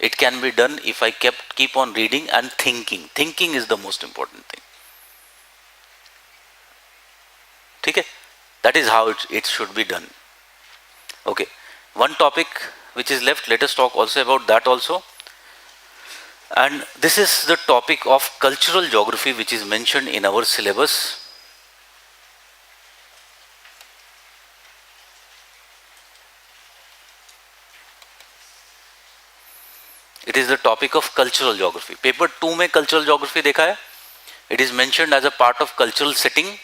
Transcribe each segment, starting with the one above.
It can be done if I keep on reading and thinking. Thinking is the most important thing. Okay? That is how it should be done. Okay. One topic which is left, let us talk also about that also. And this is the topic of cultural geography, which is mentioned in our syllabus. It is the topic of cultural geography. Paper 2 में cultural geography देखा है. It is mentioned as a part of cultural setting.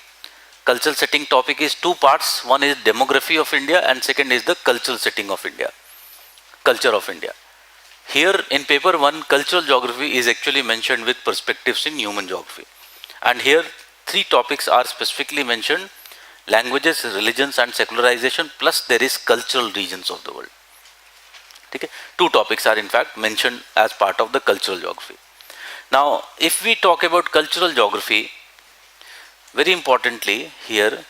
Cultural setting topic is two parts. One is demography of India and second is the cultural setting of India. Culture of India. Here in paper 1, cultural geography is actually mentioned with perspectives in human geography. And here 3 topics are specifically mentioned: languages, religions and secularization, plus there is cultural regions of the world. Okay? 2 topics are in fact mentioned as part of the cultural geography. Now, if we talk about cultural geography, very importantly here,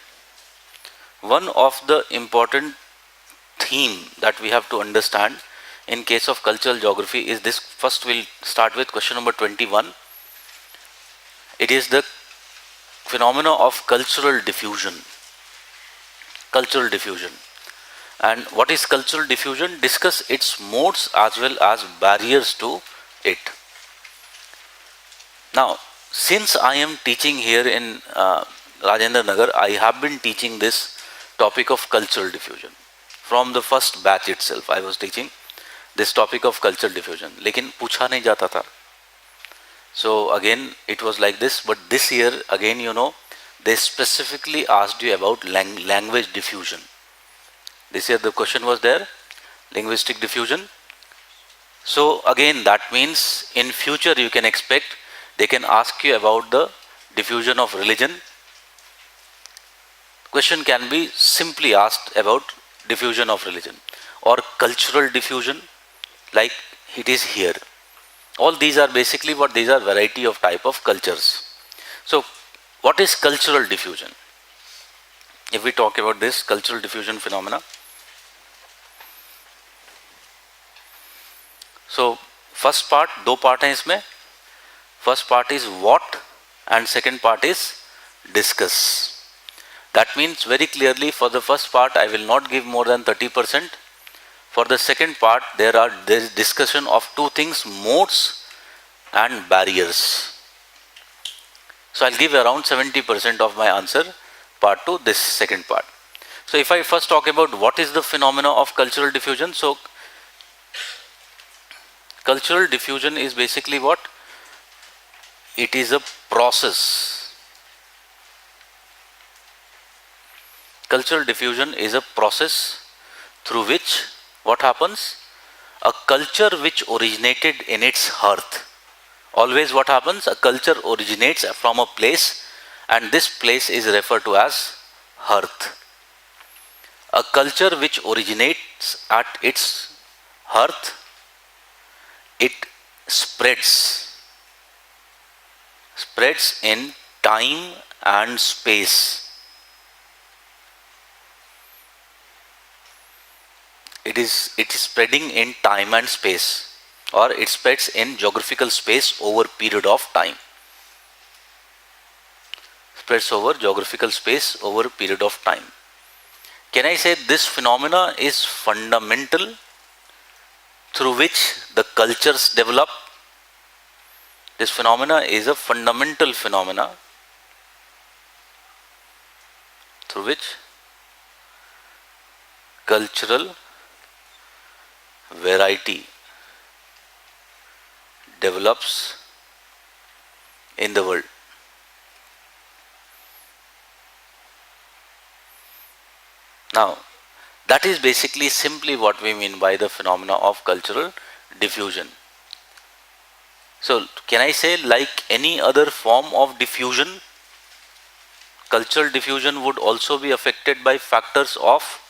one of the important theme that we have to understand in case of cultural geography is this. First we'll start with question number 21. It is the phenomena of cultural diffusion. Cultural diffusion. And what is cultural diffusion? Discuss its modes as well as barriers to it. Now, since I am teaching here in Rajendra Nagar, I have been teaching this topic of cultural diffusion. From the first batch itself, I was teaching this topic of cultural diffusion. लेकिन पूछा नहीं जाता था. So again, it was like this. But this year, again, they specifically asked you about language diffusion. This year the question was there, linguistic diffusion. So again, that means in future you can expect they can ask you about the diffusion of religion. Question can be simply asked about diffusion of religion or cultural diffusion, like it is here. All these are basically what these are variety of type of cultures. So what is cultural diffusion? If we talk about this cultural diffusion phenomena, so first part, दो part हैं इसमें. First part is what and second part is discuss. That means very clearly for the first part I will not give more than 30%. For the second part there is discussion of two things, modes and barriers. So I'll give around 70% of my answer part to this second part. So if I first talk about what is the phenomena of cultural diffusion, so cultural diffusion is basically what? It is a process. Cultural diffusion is a process through which what happens? A culture which originated in its hearth. Always what happens? A culture originates from a place and this place is referred to as hearth. A culture which originates at its hearth, it spreads in time and space. It is spreading in time and space, or it spreads in geographical space over period of time. Spreads over geographical space over a period of time. Can I say this phenomena is fundamental through which the cultures develop? This phenomena is a fundamental phenomena through which cultural variety develops in the world. Now, that is basically simply what we mean by the phenomena of cultural diffusion. So, can I say like any other form of diffusion, cultural diffusion would also be affected by factors of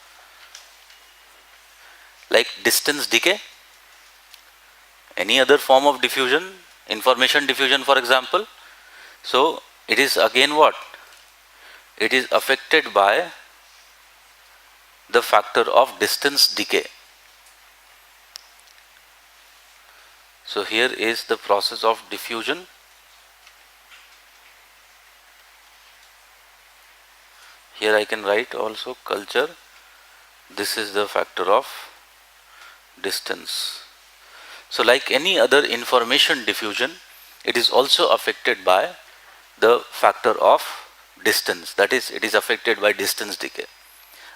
like distance decay? Any other form of diffusion, information diffusion for example. So, it is again what? It is affected by the factor of distance decay. So here is the process of diffusion. Here I can write also culture. This is the factor of distance. So like any other information diffusion, it is also affected by the factor of distance. That is, it is affected by distance decay.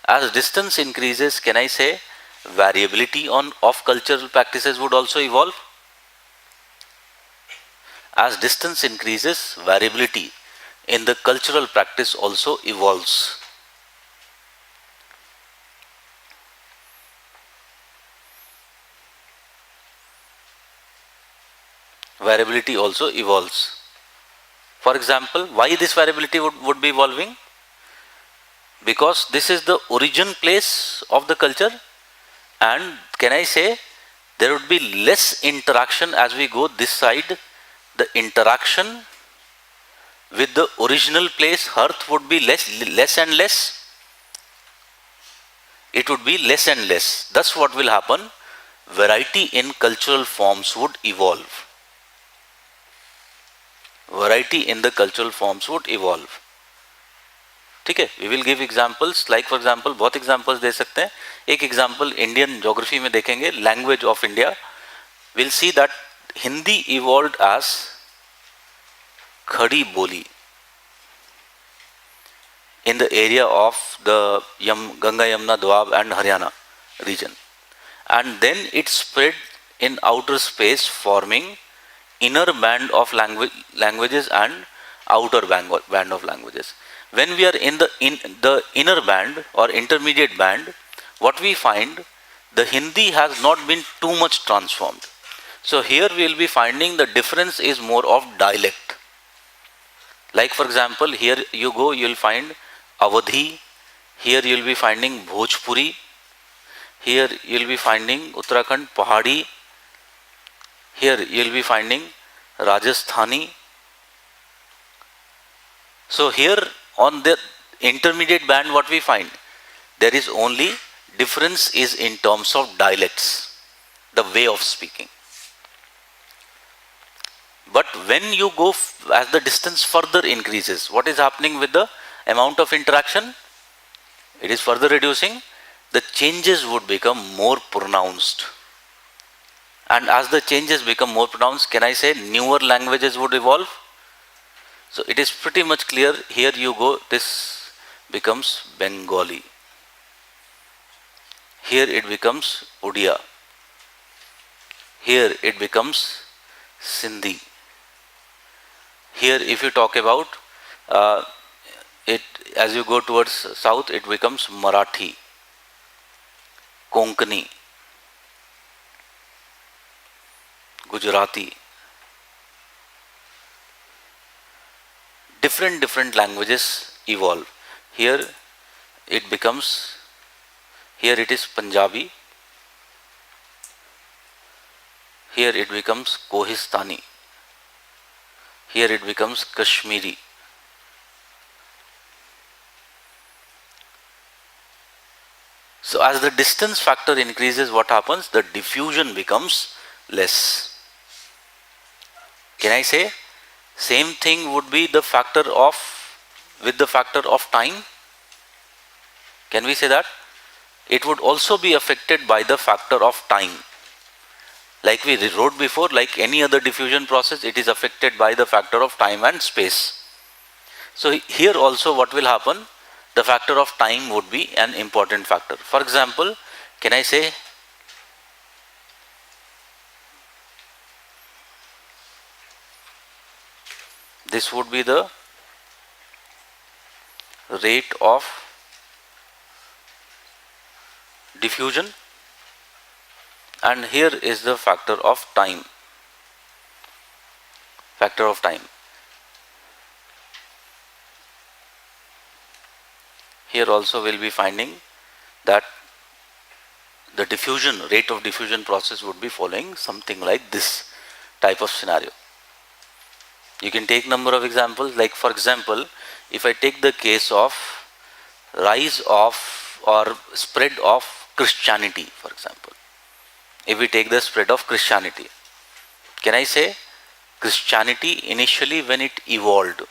As distance increases, can I say variability of cultural practices would also evolve? As distance increases, variability in the cultural practice also evolves. Variability also evolves. For example, why this variability would be evolving? Because this is the origin place of the culture, and can I say there would be less interaction as we go this side. The interaction with the original place, earth, would be less and less. It would be less and less. Thus what will happen? Variety in cultural forms would evolve. Variety in the cultural forms would evolve. ठीक है, we will give examples. Like for example, बहुत examples दे सकते हैं. एक example Indian geography में देखेंगे, language of India. We'll see that Hindi evolved as खड़ी बोली in the area of the Ganga Yamuna Doab and Haryana region, and then it spread in outer space, forming inner band of languages and outer band of languages. When we are in the inner band or intermediate band, what we find, the Hindi has not been too much transformed. So here we will be finding the difference is more of dialect. Like for example, here you go, you will find Awadhi. Here you will be finding Bhojpuri. Here you will be finding Uttarakhand Pahadi. Here you will be finding Rajasthani. So here on the intermediate band, what we find, there is only difference is in terms of dialects, the way of speaking. But when you go as the distance further increases, what is happening with the amount of interaction? It is further reducing. The changes would become more pronounced. And as the changes become more pronounced, can I say newer languages would evolve? So it is pretty much clear. Here you go, this becomes Bengali. Here it becomes Odia. Here it becomes Sindhi. Here if you talk about it, as you go towards south, it becomes Marathi, Konkani, Gujarati. Different languages evolve. Here it becomes, here it is Punjabi. Here it becomes Kohistani. Here it becomes Kashmiri. So as the distance factor increases, what happens? The diffusion becomes less. Can I say same thing would be the factor of, with the factor of time? Can we say that? It would also be affected by the factor of time. Like we wrote before, like any other diffusion process, it is affected by the factor of time and space. So here also what will happen? The factor of time would be an important factor. For example, can I say this would be the rate of diffusion, and here is the factor of time. Factor of time. Here also we'll be finding that the diffusion, rate of diffusion process would be following something like this type of scenario. You can take number of examples, like for example, if I take the case of rise of or spread of Christianity, for example. If we take the spread of Christianity, can I say Christianity initially when it evolved,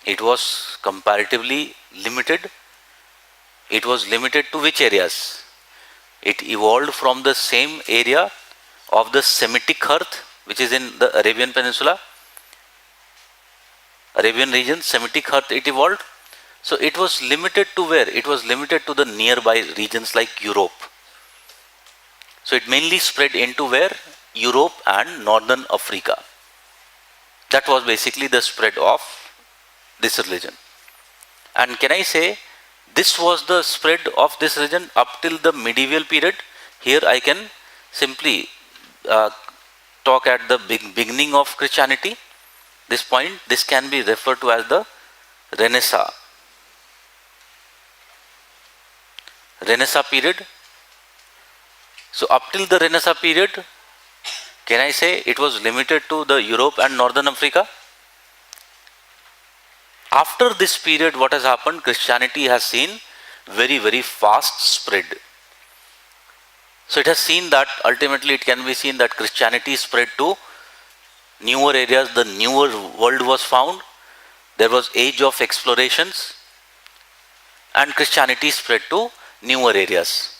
it was comparatively limited. It was limited to which areas? It evolved from the same area of the Semitic earth, which is in the Arabian Peninsula, Arabian region, Semitic earth it evolved. So it was limited to where? It was limited to the nearby regions like Europe. So it mainly spread into where? Europe and Northern Africa. That was basically the spread of this religion. And can I say this was the spread of this religion up till the medieval period? Here I can simply talk at the beginning of Christianity. This point, this can be referred to as the Renaissance. Renaissance period. So up till the Renaissance period, can I say it was limited to the Europe and Northern Africa? After this period, what has happened? Christianity has seen very, very fast spread. So it has seen that ultimately it can be seen that Christianity spread to newer areas, the newer world was found, there was age of explorations, and Christianity spread to newer areas,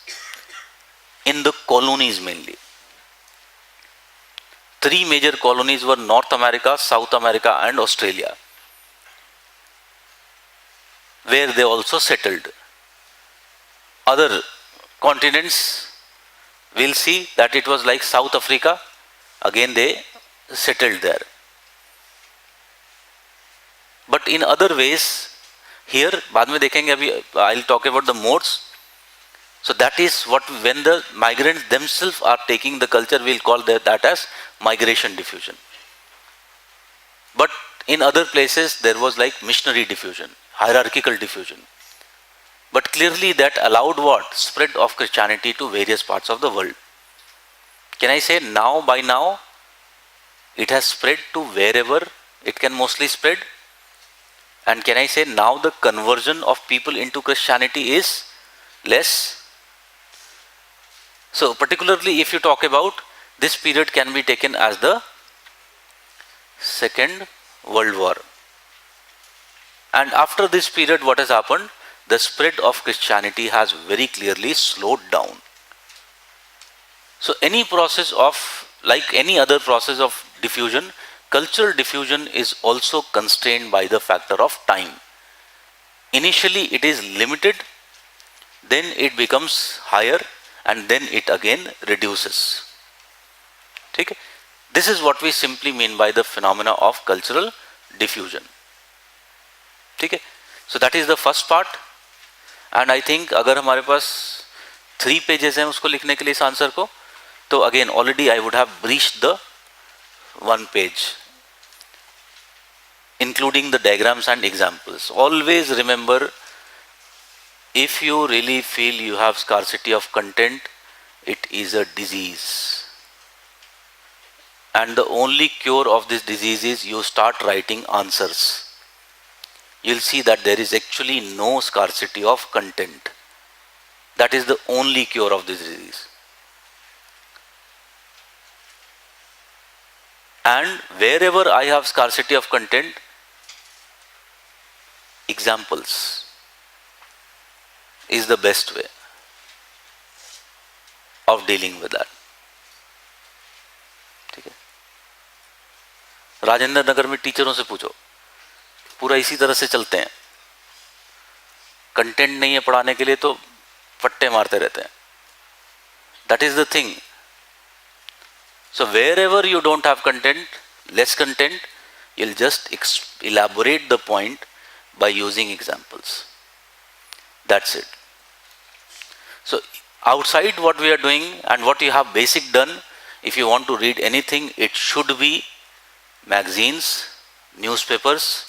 in the colonies mainly. 3 major colonies were North America, South America and Australia, where they also settled. Other continents, we'll see that it was like South Africa, again they settled there. But in other ways, here, बाद में देखेंगे अभी, I'll talk about the modes. So that is what, when the migrants themselves are taking the culture, we'll call that as migration diffusion. But in other places, there was like missionary diffusion, hierarchical diffusion. But clearly that allowed what? Spread of Christianity to various parts of the world. Can I say now, by now, it has spread to wherever it can mostly spread? And can I say now the conversion of people into Christianity is less? So particularly if you talk about this period, can be taken as the Second World War. And after this period, what has happened? The spread of Christianity has very clearly slowed down. So any process of, like any other process of diffusion, cultural diffusion is also constrained by the factor of time. Initially it is limited, then it becomes higher, and then it again reduces. Okay? This is what we simply mean by the phenomena of cultural diffusion. Okay? So that is the first part. And I think अगर हमारे पास 3 pages हैं उसको लिखने के लिए इस answer को, तो again already I would have breached the 1 page, including the diagrams and examples. Always remember, if you really feel you have scarcity of content, it is a disease. And the only cure of this disease is you start writing answers. You'll see that there is actually no scarcity of content. That is the only cure of this disease. And wherever I have scarcity of content, examples is the best way of dealing with that. ठीक है? राजेंद्र नगर में टीचरों से पूछो, पूरा इसी तरह से चलते हैं. कंटेंट नहीं है पढ़ाने के लिए तो फट्टे मारते रहते हैं. That is the thing. So wherever you don't have content, less content, you'll just elaborate the point by using examples. That's it. So outside what we are doing and what you have basic done, if you want to read anything, it should be magazines, newspapers,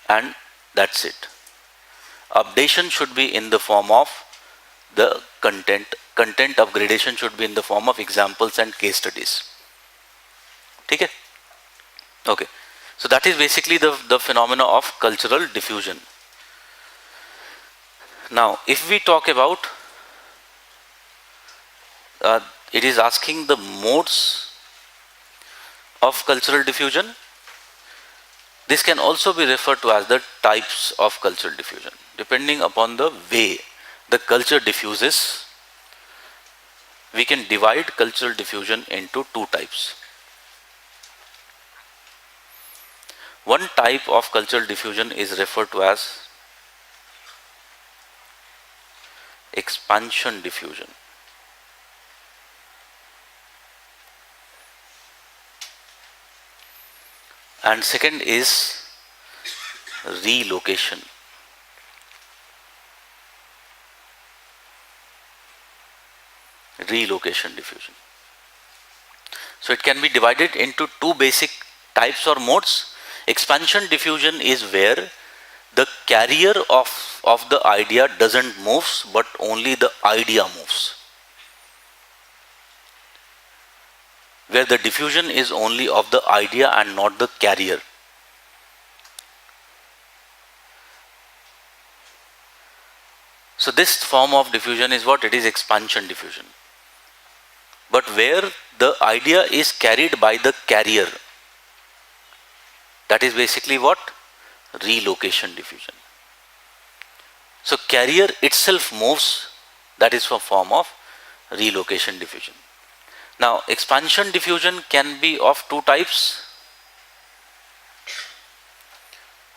and that's it. Updation should be in the form of the content. Content upgradation should be in the form of examples and case studies. Okay? Okay. So that is basically the phenomena of cultural diffusion. Now, if we talk about, it is asking the modes of cultural diffusion. This can also be referred to as the types of cultural diffusion. Depending upon the way the culture diffuses, we can divide cultural diffusion into two types. One type of cultural diffusion is referred to as expansion diffusion. And second is relocation. Relocation diffusion. So it can be divided into two basic types or modes. Expansion diffusion is where the carrier of the idea doesn't move, but only the idea moves. Where the diffusion is only of the idea and not the carrier. So this form of diffusion is what? It is expansion diffusion. But where the idea is carried by the carrier, that is basically what? Relocation diffusion. So carrier itself moves, that is a form of relocation diffusion. Now expansion diffusion can be of two types.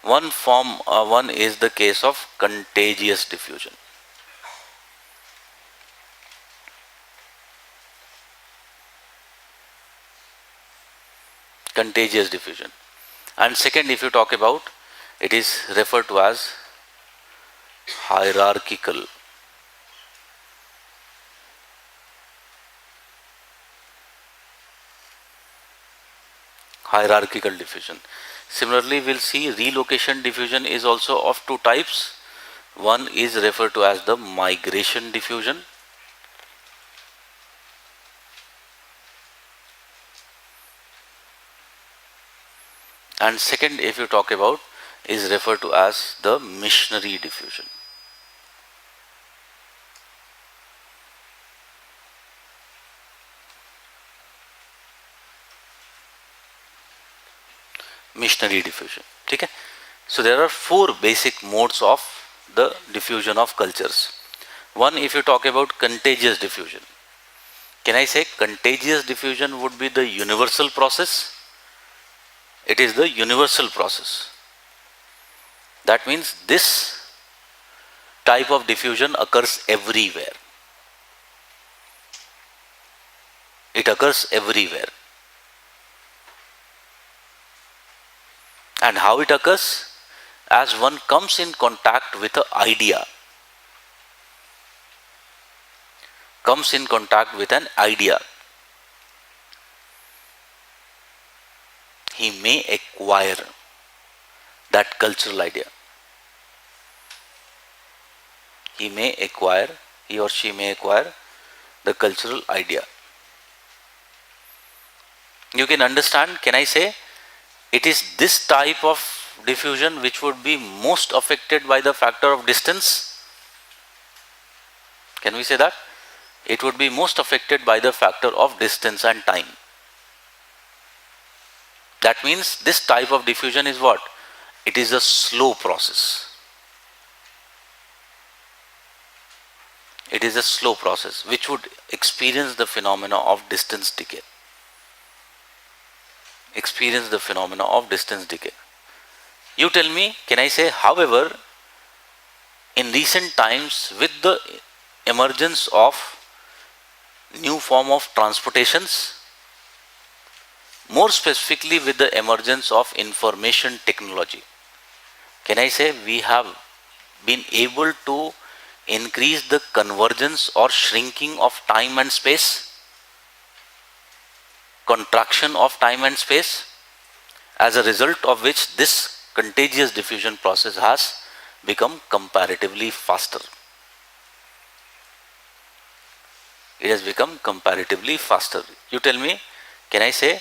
One is the case of contagious diffusion. Contagious diffusion. And second, if you talk about, it is referred to as hierarchical. Hierarchical diffusion. Similarly, we'll see relocation diffusion is also of two types. One is referred to as the migration diffusion. And second, if you talk about, is referred to as the missionary diffusion. Missionary diffusion. Okay? So there are four basic modes of the diffusion of cultures. One, if you talk about contagious diffusion, can I say contagious diffusion would be the universal process? It is the universal process. That means this type of diffusion occurs everywhere. It occurs everywhere. And how it occurs? As one comes in contact with an idea, he may acquire that cultural idea. He or she may acquire the cultural idea. You can understand, can I say, it is this type of diffusion which would be most affected by the factor of distance. Can we say that? It would be most affected by the factor of distance and time. That means this type of diffusion is what? It is a slow process. It is a slow process which would experience the phenomena of distance decay. You tell me, can I say, however, in recent times with the emergence of new form of transportations, more specifically with the emergence of information technology, can I say we have been able to increase the convergence or shrinking of time and space, contraction of time and space, as a result of which this contagious diffusion process has become comparatively faster. It has become comparatively faster. You tell me, can I say,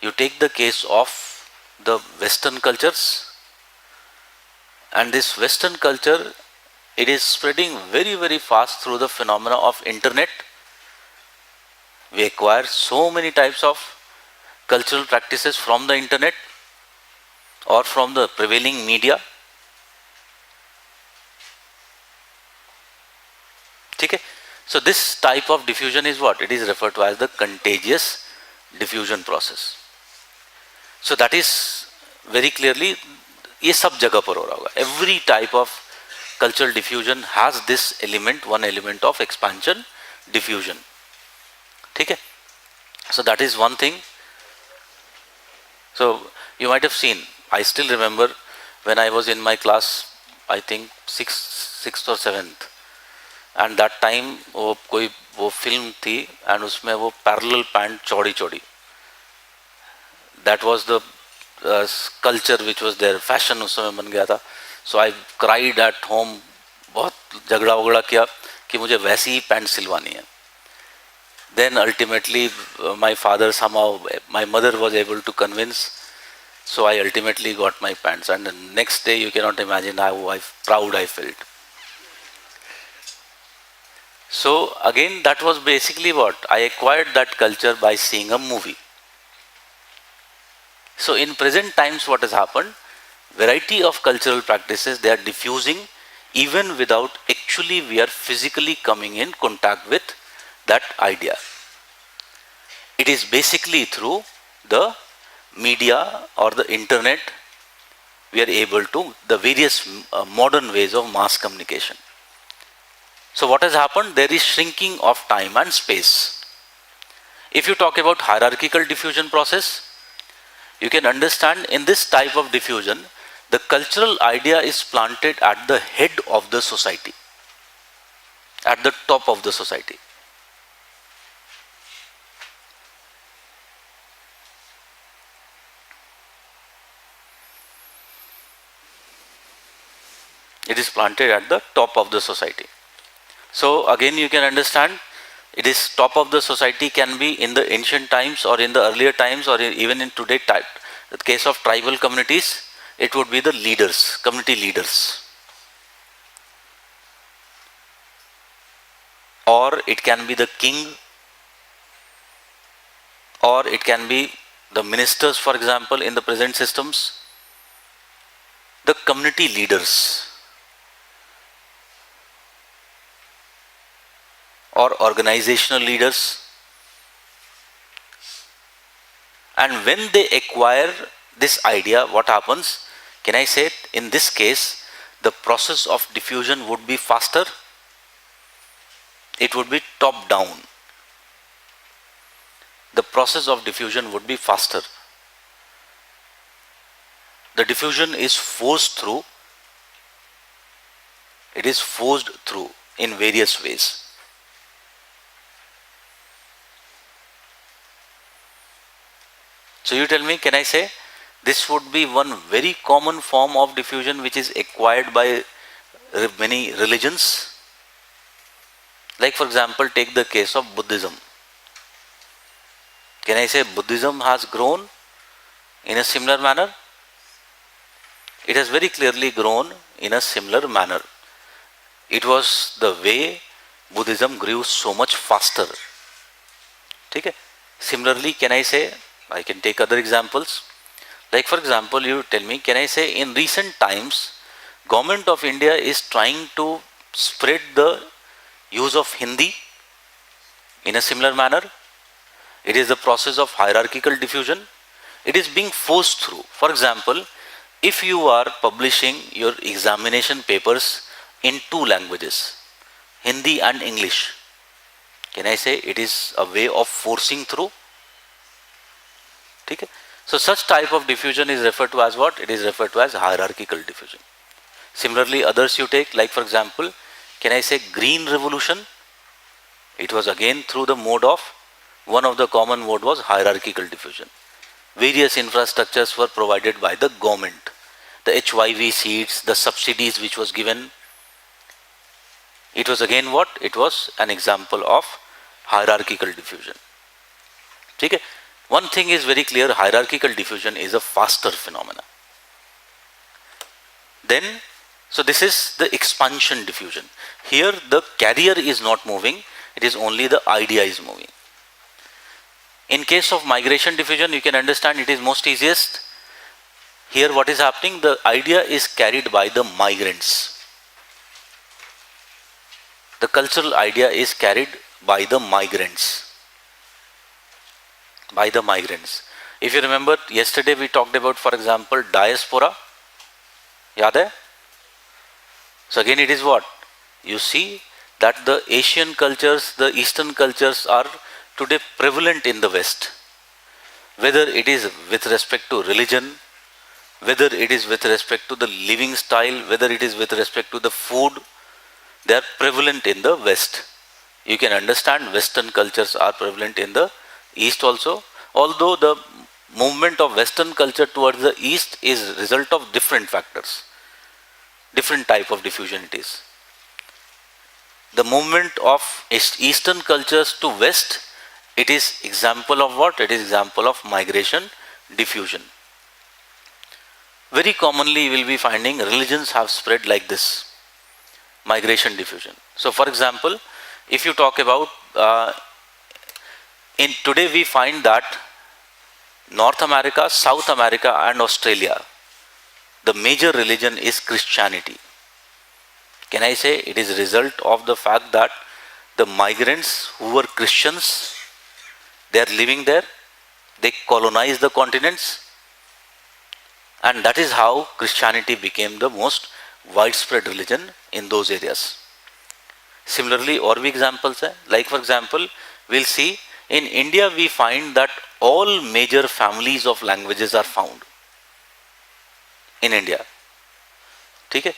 you take the case of the Western cultures, and this Western culture, it is spreading very, very fast through the phenomena of internet. We acquire so many types of cultural practices from the internet or from the prevailing media. Okay? So this type of diffusion is what? It is referred to as the contagious diffusion process. So that is very clearly, ये सब जगह पर हो रहा होगा. Every type of cultural diffusion has this element, one element of expansion, diffusion. ठीक है? So that is one thing. So you might have seen, I still remember when I was in my class, I think sixth or seventh, and that time वो कोई वो film थी and उसमें वो parallel pant चौड़ी चौड़ी. That was the culture which was there, fashion उस समय बन गया था. So I cried at home, बहुत झगड़ा वगड़ा किया कि मुझे वैसी ही पैंट सिलवानी है. Then ultimately my father somehow, my mother was able to convince, so I ultimately got my pants, and the next day you cannot imagine how proud I felt. So again, that was basically what? I acquired that culture by seeing a movie. So in present times what has happened? Variety of cultural practices, they are diffusing even without actually we are physically coming in contact with that idea. It is basically through the media or the internet we are able to, the various modern ways of mass communication. So what has happened? There is shrinking of time and space. If you talk about hierarchical diffusion process, you can understand in this type of diffusion, the cultural idea is planted at the head of the society, at the top of the society. It is planted at the top of the society. So again you can understand, it is top of the society can be in the ancient times or in the earlier times or even in today's type. In the case of tribal communities, it would be the leaders, community leaders. Or it can be the king, or it can be the ministers, for example, in the present systems, the community leaders, or organizational leaders. And when they acquire this idea, what happens? Can I say it? In this case, the process of diffusion would be faster. It would be top down. The process of diffusion would be faster. The diffusion is forced through. It is forced through in various ways. So you tell me, can I say this would be one very common form of diffusion which is acquired by many religions? Like for example, take the case of Buddhism. Can I say Buddhism has grown in a similar manner? It has very clearly grown in a similar manner. It was the way Buddhism grew so much faster. Okay? Similarly, can I say, I can take other examples. Like for example, you tell me, can I say in recent times, Government of India is trying to spread the use of Hindi in a similar manner. It is the process of hierarchical diffusion. It is being forced through. For example, if you are publishing your examination papers in two languages, Hindi and English, can I say it is a way of forcing through? Okay? So such type of diffusion is referred to as what? It is referred to as hierarchical diffusion. Similarly, others you take, like for example, can I say Green Revolution? It was again through the mode of, one of the common mode was hierarchical diffusion. Various infrastructures were provided by the government. The HYV seats, the subsidies which was given. It was again what? It was an example of hierarchical diffusion. Okay? One thing is very clear, hierarchical diffusion is a faster phenomena. Then, so this is the expansion diffusion. Here the carrier is not moving, it is only the idea is moving. In case of migration diffusion, you can understand it is most easiest. Here what is happening, the idea is carried by the migrants. The cultural idea is carried by the migrants. By the migrants. If you remember, yesterday we talked about, for example, diaspora. Yaad hai? So again it is what? You see that the Asian cultures, the Eastern cultures are today prevalent in the West. Whether it is with respect to religion, whether it is with respect to the living style, whether it is with respect to the food, they are prevalent in the West. You can understand Western cultures are prevalent in the East also, although the movement of Western culture towards the East is result of different factors, different type of diffusion it is. The movement of Eastern cultures to West, it is example of what? It is example of migration diffusion. Very commonly you will be finding religions have spread like this, migration diffusion. So for example, if you talk about, in today we find that North America, South America and Australia, the major religion is Christianity. Can I say it is a result of the fact that the migrants who were Christians, they are living there, they colonized the continents, and that is how Christianity became the most widespread religion in those areas. Similarly, और भी examples है, like for example, we'll see in India we find that all major families of languages are found in India. ठीक है?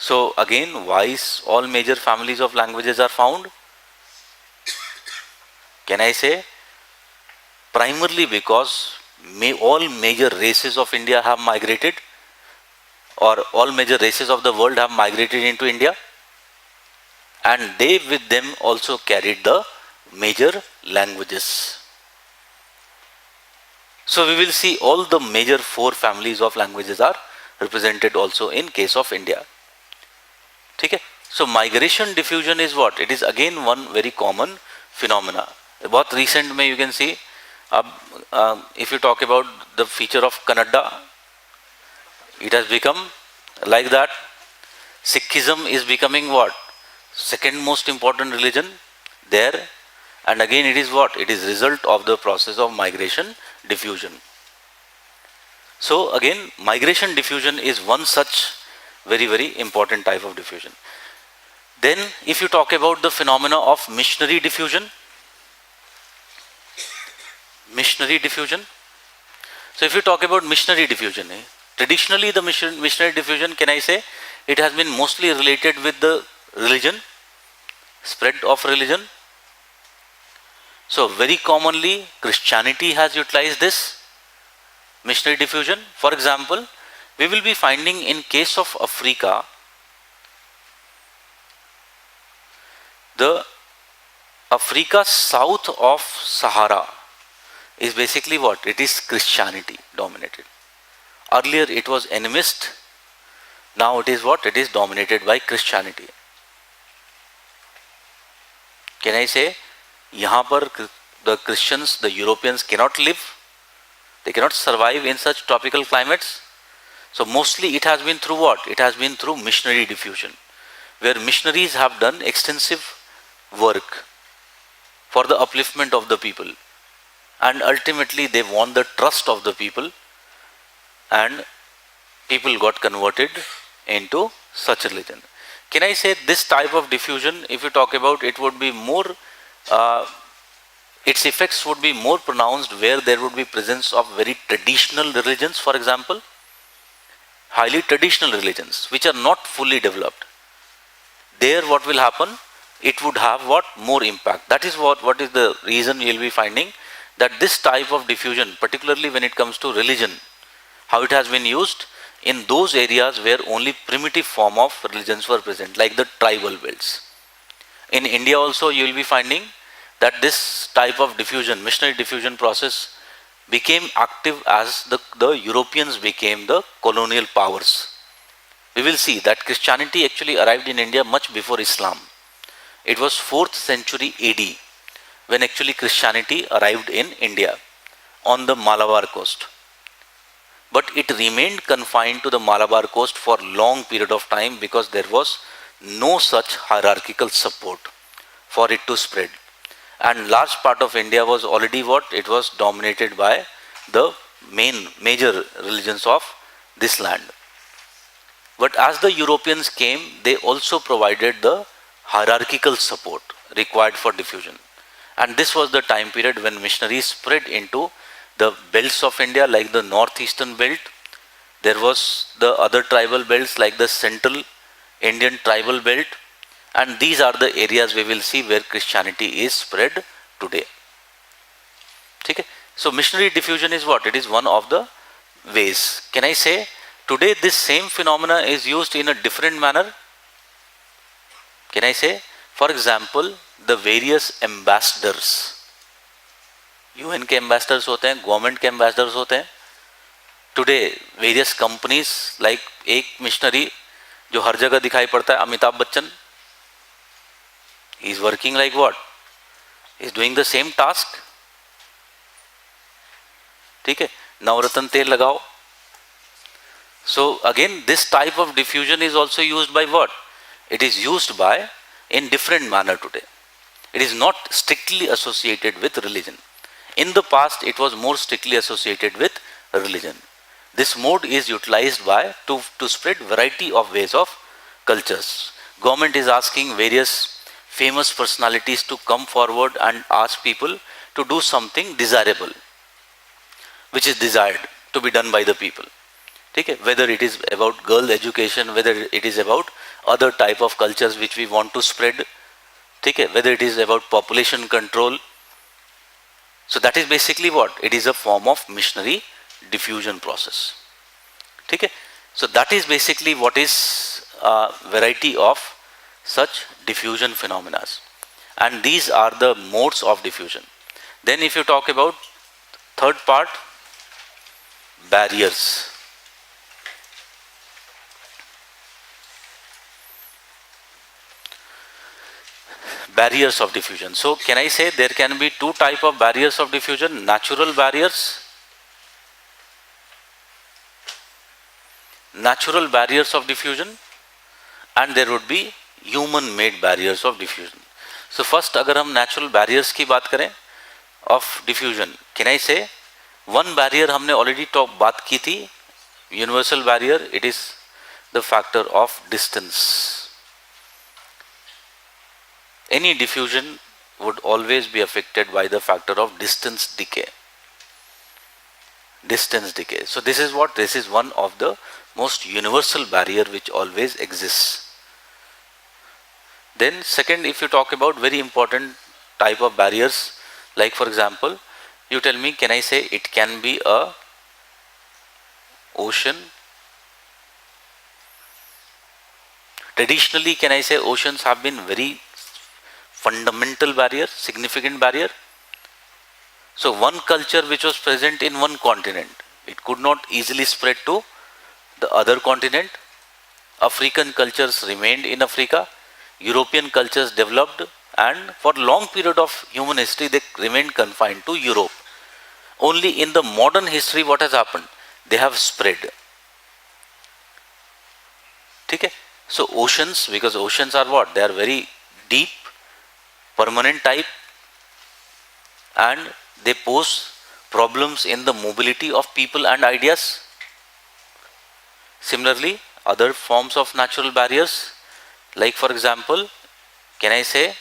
So again, why is all major families of languages are found? Can I say? Primarily because all major races of India have migrated, or all major races of the world have migrated into India, and they with them also carried the major languages. So we will see all the major 4 families of languages are represented also in case of India. Okay? So migration diffusion is what? It is again one very common phenomena. बहुत recent में you can see, if you talk about the feature of Kannada, it has become like that. Sikhism is becoming what? Second most important religion there, and again it is what? It is result of the process of migration diffusion. So again, migration diffusion is one such very important type of diffusion. Then if you talk about the phenomena of missionary diffusion, so if you talk about missionary diffusion, traditionally the missionary diffusion, can I say, it has been mostly related with the religion, spread of religion. So very commonly Christianity has utilized this missionary diffusion. For example, we will be finding in case of Africa, the Africa south of Sahara is basically what? It is Christianity dominated. Earlier it was animist, now it is what? It is dominated by Christianity. Can I say, यहाँ पर the Christians, the Europeans cannot live, they cannot survive in such tropical climates. So mostly it has been through what? It has been through missionary diffusion, where missionaries have done extensive work for the upliftment of the people, and ultimately they won the trust of the people, and people got converted into such religion. Can I say this type of diffusion, if you talk about, it would be more, its effects would be more pronounced where there would be presence of very traditional religions, for example, highly traditional religions which are not fully developed. There what will happen? It would have what? More impact. That is what is the reason you will be finding that this type of diffusion, particularly when it comes to religion, how it has been used in those areas where only primitive form of religions were present, like the tribal belts. In India also you will be finding that this type of diffusion, missionary diffusion process became active as the Europeans became the colonial powers. We will see that Christianity actually arrived in India much before Islam. It was 4th century AD when actually Christianity arrived in India on the Malabar coast. But it remained confined to the Malabar coast for long period of time because there was no such hierarchical support for it to spread. And large part of India was already what? It was dominated by the major religions of this land. But as the Europeans came, they also provided the hierarchical support required for diffusion. And this was the time period when missionaries spread into the belts of India, like the northeastern belt. There was the other tribal belts like the central Indian tribal belt. And these are the areas we will see where Christianity is spread today. Okay? So missionary diffusion is what? It is one of the ways. Can I say today this same phenomena is used in a different manner? Can I say? For example, the various ambassadors. UN के ambassadors होते हैं, government के ambassadors होते हैं. Today, various companies like एक missionary जो हर जगह दिखाई पड़ता है, Amitabh Bachchan. He is working like what? He is doing the same task. ठीक है, नवरत्न तेल लगाओ. So again, this type of diffusion is also used by what? It is used by in different manner today. It is not strictly associated with religion. In the past, it was more strictly associated with religion. This mode is utilized by to spread variety of ways of cultures. Government is asking various famous personalities to come forward and ask people to do something desirable, which is desired to be done by the people. Okay? Whether it is about girl education, whether it is about other type of cultures which we want to spread, okay? Whether it is about population control. So that is basically what? It is a form of missionary diffusion process. Okay? So that is basically what is a variety of such diffusion phenomena. And these are the modes of diffusion. Then if you talk about third part, barriers. Barriers of diffusion. So can I say there can be two types of barriers of diffusion? Natural barriers. Natural barriers of diffusion, and there would be human made barriers of diffusion. So first अगर हम natural barriers की बात करें of diffusion, can I say one barrier हमने already बात की थी, universal barrier. It is the factor of distance. Any diffusion would always be affected by the factor of distance decay. Distance decay. So this is what? This is one of the most universal barrier which always exists. Then second, if you talk about very important type of barriers, like for example, you tell me, can I say it can be a ocean? Traditionally, can I say oceans have been very fundamental barrier, significant barrier. So one culture which was present in one continent, it could not easily spread to the other continent. African cultures remained in Africa. European cultures developed, and for long period of human history they remained confined to Europe. Only in the modern history what has happened? They have spread. Okay? So oceans, because oceans are what? They are very deep, permanent type, and they pose problems in the mobility of people and ideas. Similarly, other forms of natural barriers, like for example, can I say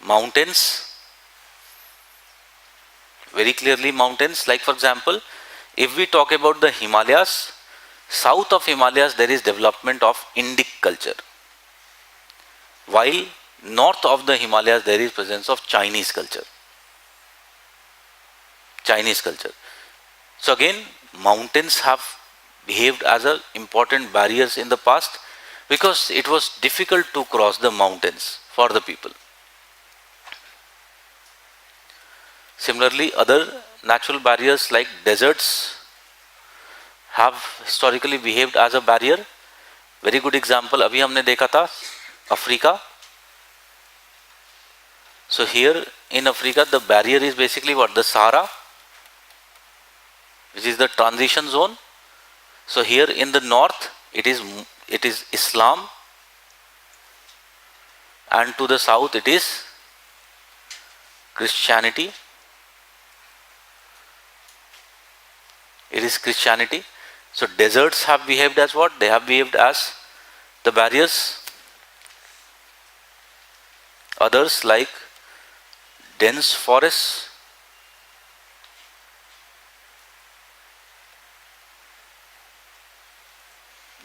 mountains? Very clearly mountains. Like for example, if we talk about the Himalayas, south of Himalayas there is development of Indic culture, while north of the Himalayas there is presence of Chinese culture. Chinese culture. So again, mountains have behaved as a important barriers in the past because it was difficult to cross the mountains for the people. Similarly, other natural barriers like deserts have historically behaved as a barrier. Very good example, अभी हमने देखा था Africa, So here in Africa, the barrier is basically what? The Sahara, which is the transition zone. So here in the north, it is Islam, and to the south it is Christianity. It is Christianity. So deserts have behaved as what? They have behaved as the barriers. Others like dense forests,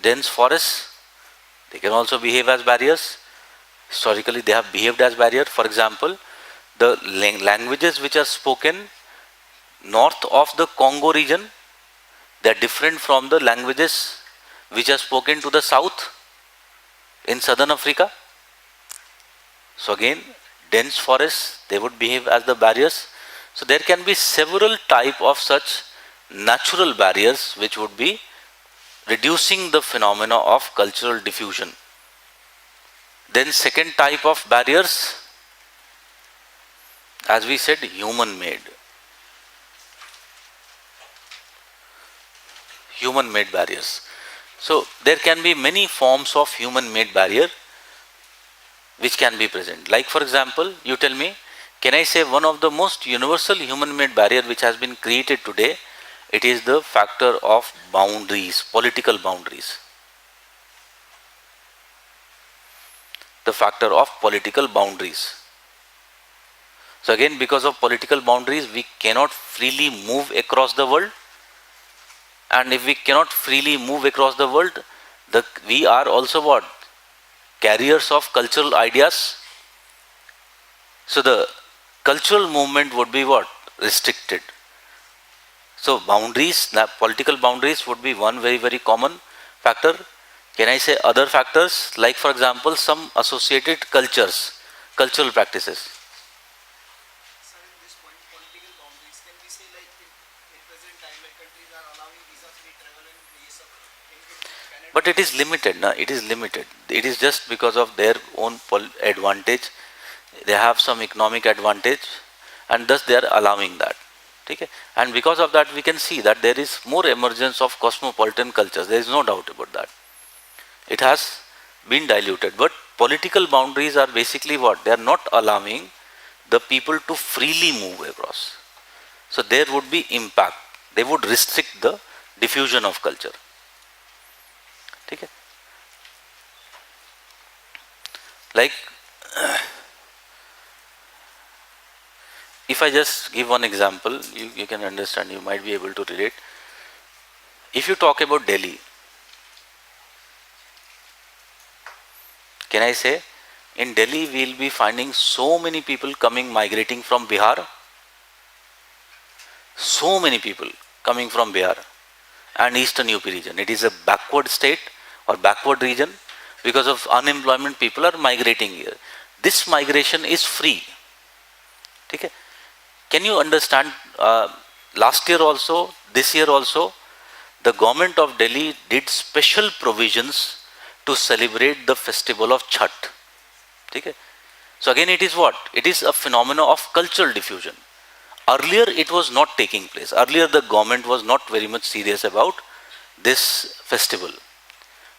they can also behave as barriers. Historically, they have behaved as barriers. For example, the languages which are spoken north of the Congo region, they are different from the languages which are spoken to the south in southern Africa. So again, dense forests, they would behave as the barriers. So there can be several type of such natural barriers which would be reducing the phenomena of cultural diffusion. Then second type of barriers, as we said, human made. Human made barriers. So there can be many forms of human made barrier which can be present. Like for example, you tell me, can I say one of the most universal human made barrier which has been created today, it is the factor of boundaries, political boundaries. The factor of political boundaries. So again, because of political boundaries, we cannot freely move across the world. And if we cannot freely move across the world, we are also what? Carriers of cultural ideas. So the cultural movement would be what? Restricted. So boundaries, political boundaries would be one very, very common factor. Can I say other factors? Like for example, some associated cultures, cultural practices. Sir, in this point, political boundaries, can we say like in present time, like countries are allowing visa-free travel and yes, in Canada? But it is limited, na? It is limited. It is just because of their own advantage. They have some economic advantage, and thus they are allowing that. Okay? And because of that, we can see that there is more emergence of cosmopolitan cultures. There is no doubt about that. It has been diluted. But political boundaries are basically what? They are not allowing the people to freely move across. So there would be impact. They would restrict the diffusion of culture. Okay? Like, if I just give one example, you can understand, you might be able to relate. If you talk about Delhi, can I say, in Delhi we will be finding so many people migrating from Bihar. So many people coming from Bihar and Eastern UP region. It is a backward state or backward region. Because of unemployment, people are migrating here. This migration is free. Okay? Can you understand, last year also, this year also, the government of Delhi did special provisions to celebrate the festival of Chhat. Okay? So again, it is what? It is a phenomenon of cultural diffusion. Earlier, it was not taking place. Earlier, the government was not very much serious about this festival.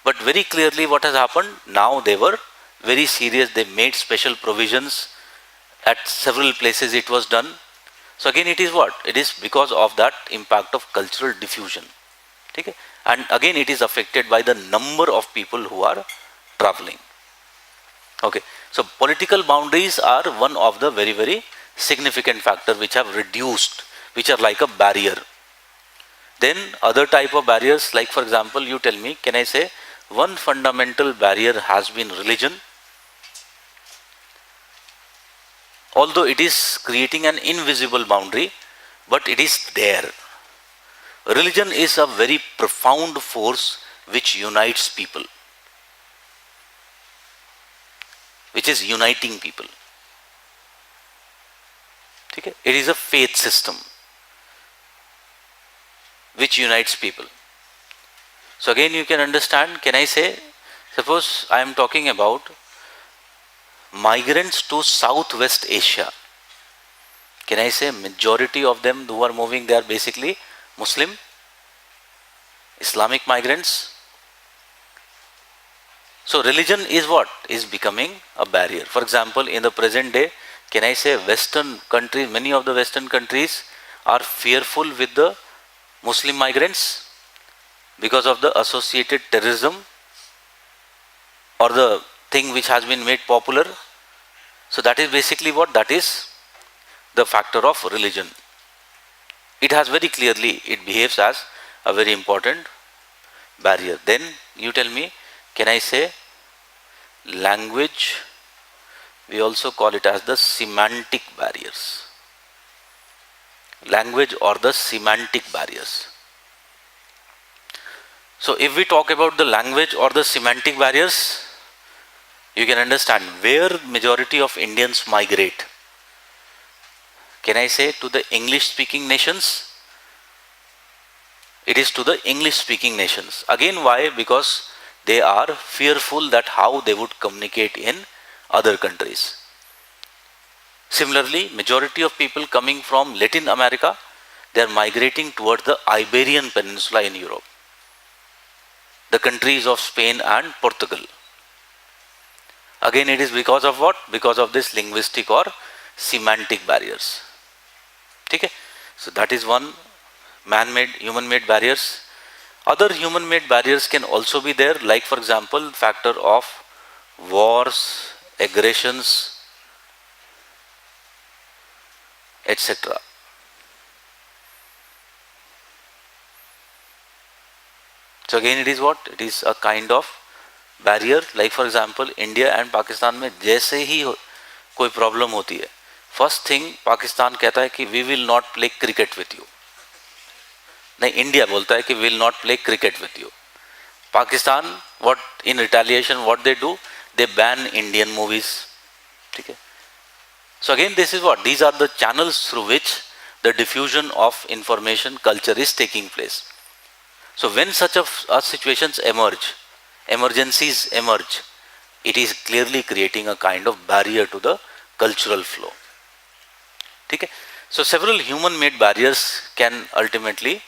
But very clearly what has happened, now they were very serious. They made special provisions. At several places it was done. So again, it is what? It is because of that impact of cultural diffusion. Okay? And again, it is affected by the number of people who are traveling. Okay. So political boundaries are one of the very, very significant factors which have reduced, which are like a barrier. Then other type of barriers, like for example, you tell me, can I say one fundamental barrier has been religion. Although it is creating an invisible boundary, but it is there. Religion is a very profound force which unites people, which is uniting people. Okay? It is a faith system which unites people. So again, you can understand, can I say, suppose I am talking about migrants to Southwest Asia. Can I say majority of them who are moving, they are basically Muslim, Islamic migrants. So religion is what? Is becoming a barrier. For example, in the present day, can I say Western countries, many of the Western countries are fearful with the Muslim migrants because of the associated terrorism or the thing which has been made popular. So that is basically what? That is the factor of religion. It has very clearly, it behaves as a very important barrier. Then you tell me, can I say language? We also call it as the semantic barriers. Language or the semantic barriers. So if we talk about the language or the semantic barriers, you can understand where majority of Indians migrate. Can I say to the English speaking nations? It is to the English speaking nations. Again, why? Because they are fearful that how they would communicate in other countries. Similarly, majority of people coming from Latin America, they are migrating towards the Iberian Peninsula in Europe, the countries of Spain and Portugal. Again, it is because of what? Because of this linguistic or semantic barriers. Okay? So that is one man-made, human-made barriers. Other human-made barriers can also be there, like for example, factor of wars, aggressions, etc. So again, it is what? It is a kind of barrier. Like for example, India and Pakistan में जैसे ही कोई problem होती है, first thing Pakistan कहता है कि we will not play cricket with you. नहीं, India बोलता है कि will not play cricket with you. Pakistan what in retaliation what they do, they ban Indian movies. ठीक है. So again, this is what? These are the channels through which the diffusion of information culture is taking place. So when such a situations emerge, emergencies emerge, it is clearly creating a kind of barrier to the cultural flow. Okay? So several human-made barriers can ultimately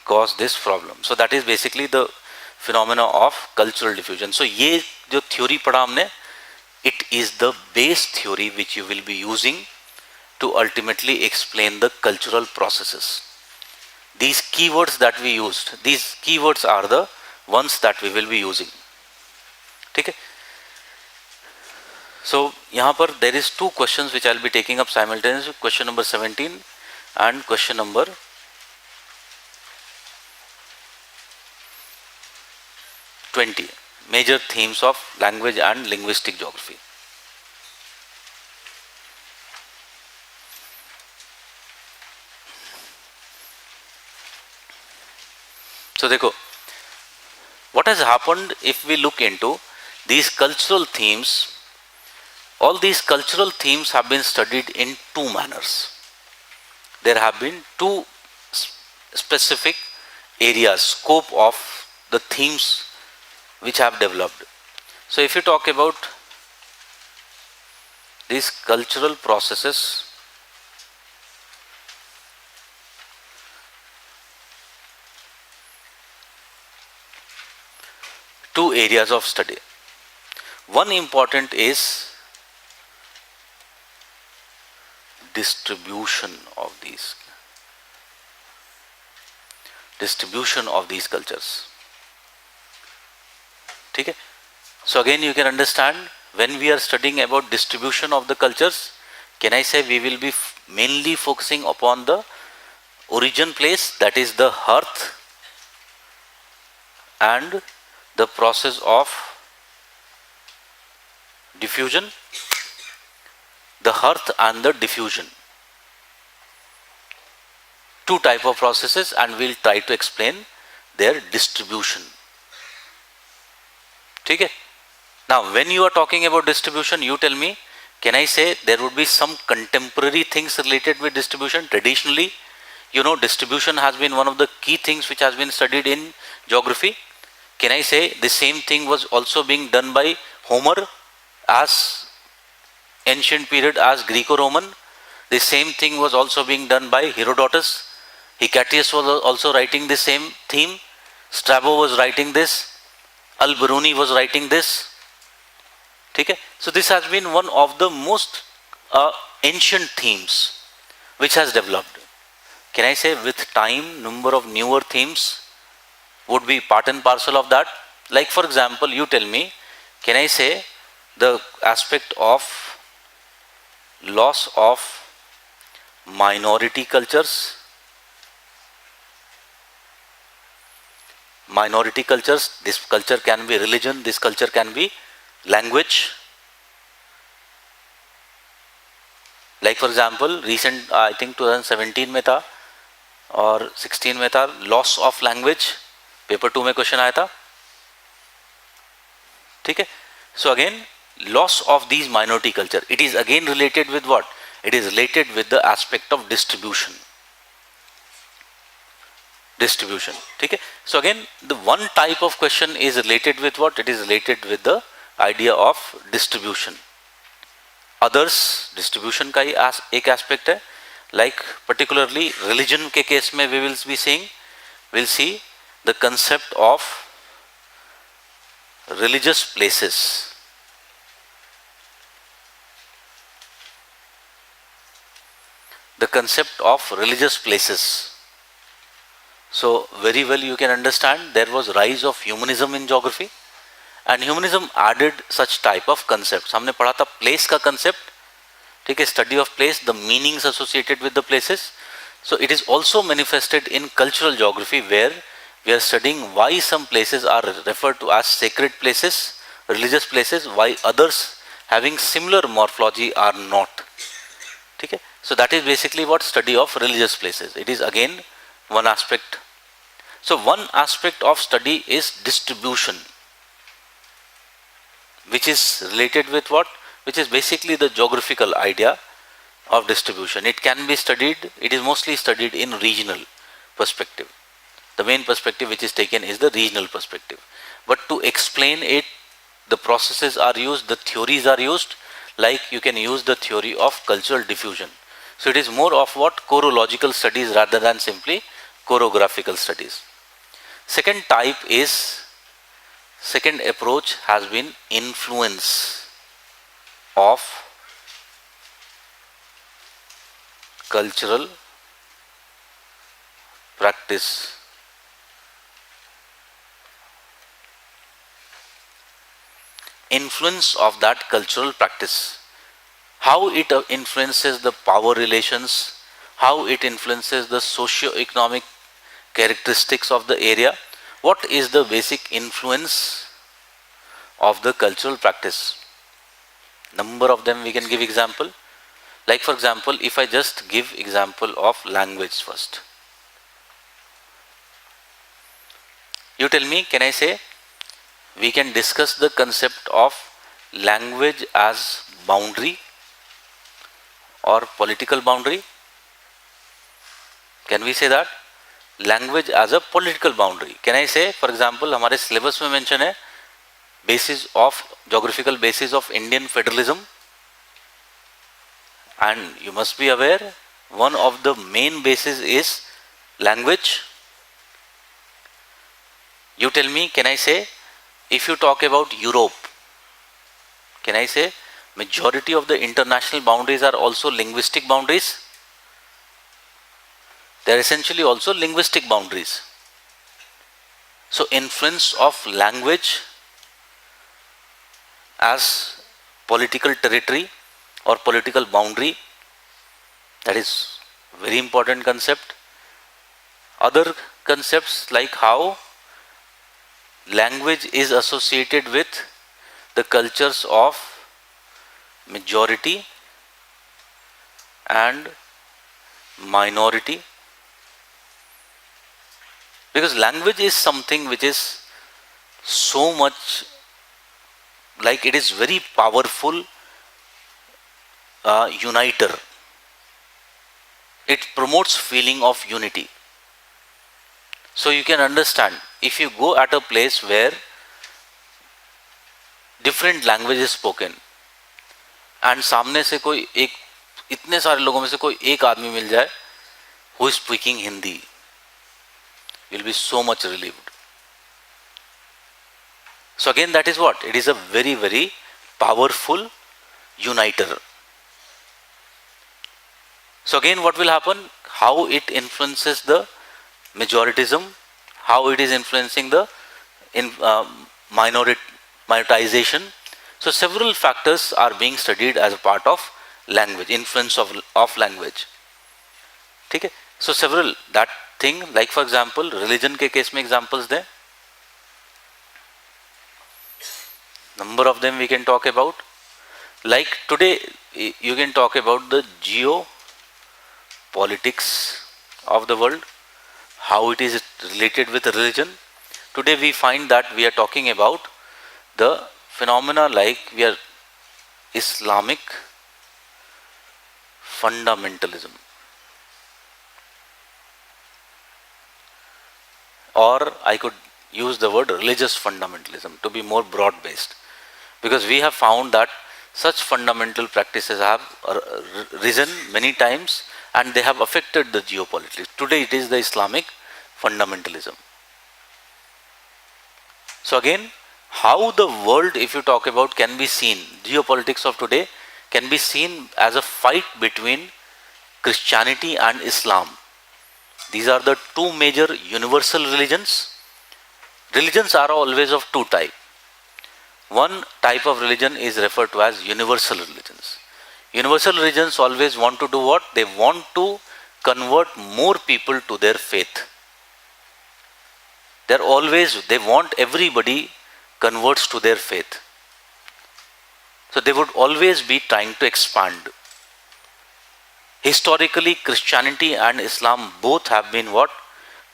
cause this problem. So that is basically the phenomena of cultural diffusion. So ये जो theory पढ़ा हमने, it is the base theory which you will be using to ultimately explain the cultural processes. These keywords that we used, these keywords are the ones that we will be using. ठीक है. So यहाँ पर there is two questions which I will be taking up simultaneously. Question number 17 and question number 20. Major themes of language and linguistic geography. So देखो, what has happened if we look into these cultural themes? All these cultural themes have been studied in two manners. There have been two specific areas, scope of the themes which have developed. So if you talk about these cultural processes, two areas of study. One important is distribution of these cultures. Okay? So again, you can understand when we are studying about distribution of the cultures, can I say we will be mainly focusing upon the origin place, that is the hearth, and the process of diffusion, the hearth and the diffusion. Two type of processes, and we'll try to explain their distribution. Okay? Now, when you are talking about distribution, you tell me, can I say there would be some contemporary things related with distribution? Traditionally, you know, distribution has been one of the key things which has been studied in geography. Can I say the same thing was also being done by Homer as ancient period as Greco-Roman. The same thing was also being done by Herodotus. Hecataeus was also writing the same theme. Strabo was writing this. Al-Biruni was writing this. Okay? So this has been one of the most ancient themes which has developed. Can I say with time, number of newer themes would be part and parcel of that? Like for example, you tell me, can I say the aspect of loss of minority cultures? Minority cultures, this culture can be religion, this culture can be language. Like for example, recent I think 2017 में था और 16 में था loss of language, paper 2 में question आया था. ठीक है. So again, loss of these minority culture, it is again related with what? It is related with the aspect of distribution. Distribution. Okay. So again, the one type of question is related with what? It is related with the idea of distribution. Others, distribution का ही एक aspect है. Like particularly religion के case में we will be seeing, we'll see the concept of religious places. The concept of religious places. So very well you can understand there was rise of humanism in geography, and humanism added such type of concepts. हमने पढ़ा था place का concept, ठीक है, study of place, the meanings associated with the places. So it is also manifested in cultural geography, where we are studying why some places are referred to as sacred places, religious places, why others having similar morphology are not. ठीक है. So that is basically what study of religious places. It is again one aspect. So one aspect of study is distribution, which is related with what? Which is basically the geographical idea of distribution. It can be studied, it is mostly studied in regional perspective. The main perspective which is taken is the regional perspective. But to explain it, the processes are used, the theories are used, like you can use the theory of cultural diffusion. So it is more of what? Chorological studies rather than simply chorographical studies. Second type is, second approach has been influence of cultural practice. Influence of that cultural practice. How it influences the power relations, how it influences the socio-economic characteristics of the area. What is the basic influence of the cultural practice? Number of them we can give example. Like for example, if I just give example of language first. You tell me, can I say, we can discuss the concept of language as boundary or political boundary? Can we say that? Language as a political boundary. Can I say, for example, हमारे syllabus में mention है basis of geographical basis of Indian federalism, and you must be aware one of the main bases is language. You tell me, can I say, if you talk about Europe, can I say majority of the international boundaries are also linguistic boundaries? They are essentially also linguistic boundaries. So influence of language as political territory or political boundary, that is very important concept. Other concepts like how language is associated with the cultures of majority and minority, because language is something which is so much, like it is very powerful uniter. It promotes feeling of unity. So you can understand, if you go at a place where different language is spoken, and सामने से कोई एक, इतने सारे लोगों में से कोई एक आदमी मिल जाए who is speaking Hindi, will be so much relieved. So again, that is what? It is a very, very powerful uniter. So again, what will happen? How it influences the majoritism, how it is influencing the minoritization. So several factors are being studied as a part of language, influence of language. Okay? So several, that thing, like for example, religion के case में examples दें. Number of them we can talk about. Like today, you can talk about the geopolitics of the world, how it is related with religion. Today we find that we are talking about the phenomena like we are Islamic fundamentalism, or I could use the word religious fundamentalism to be more broad based, because we have found that such fundamental practices have risen many times and they have affected the geopolitics. Today it is the Islamic fundamentalism. So again, how the world, if you talk about, can be seen, geopolitics of today can be seen as a fight between Christianity and Islam. These are the two major universal religions. Religions are always of two types. One type of religion is referred to as universal religions. Universal religions always want to do what? They want to convert more people to their faith. They want everybody converts to their faith. So they would always be trying to expand. Historically, Christianity and Islam both have been what?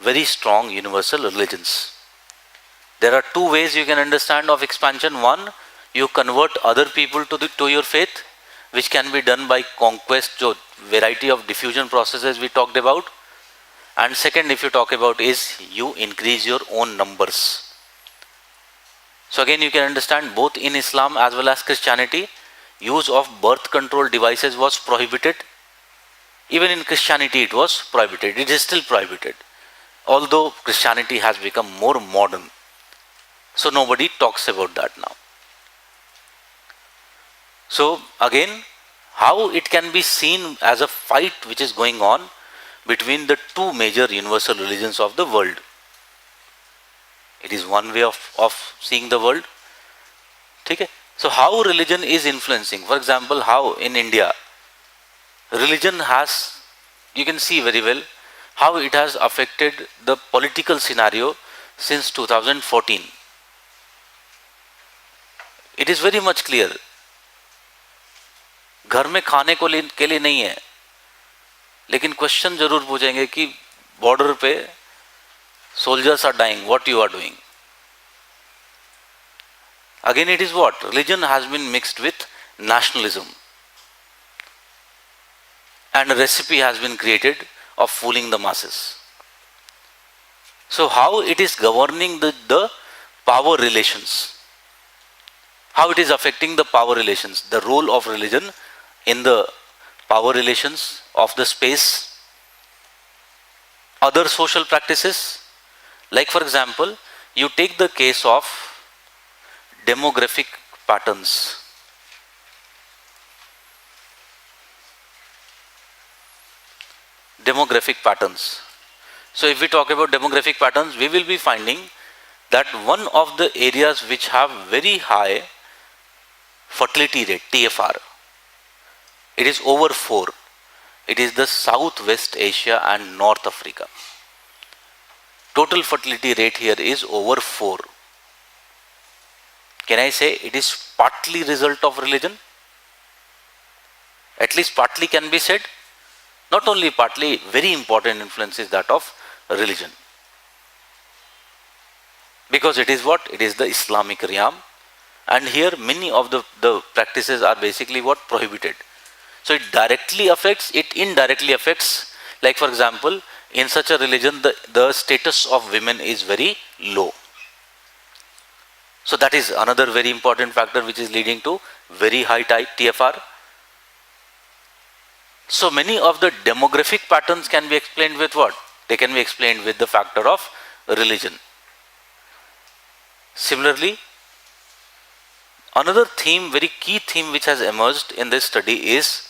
Very strong universal religions. There are two ways you can understand of expansion. One, you convert other people to your faith, which can be done by conquest, so variety of diffusion processes we talked about. And second, if you talk about, is you increase your own numbers. So again, you can understand both in Islam as well as Christianity, use of birth control devices was prohibited. Even in Christianity it was prohibited. It is still prohibited, although Christianity has become more modern. So nobody talks about that now. So again, how it can be seen as a fight which is going on between the two major universal religions of the world. It is one way of seeing the world. Okay? So how religion is influencing, for example, how in India, religion has, you can see very well how it has affected the political scenario since 2014. It is very much clear. घर में खाने को के लिए नहीं है, लेकिन question जरूर पूछेंगे कि बॉर्डर पे soldiers are dying, what you are doing. Again, it is what? Religion has been mixed with nationalism, and a recipe has been created of fooling the masses. So how it is governing the power relations, how it is affecting the power relations, the role of religion in the power relations of the space, other social practices. Like for example, you take the case of demographic patterns. Demographic patterns. So if we talk about demographic patterns, we will be finding that one of the areas which have very high fertility rate, TFR, it is over 4. It is the Southwest Asia and North Africa. Total fertility rate here is over 4. Can I say it is partly result of religion? At least partly can be said. Not only partly, very important influence is that of religion. Because it is what? It is the Islamic realm. And here many of the practices are basically what? Prohibited. So it directly affects, it indirectly affects. Like for example, in such a religion, the status of women is very low. So that is another very important factor which is leading to very high TFR. So many of the demographic patterns can be explained with what? They can be explained with the factor of religion. Similarly, another theme, very key theme which has emerged in this study is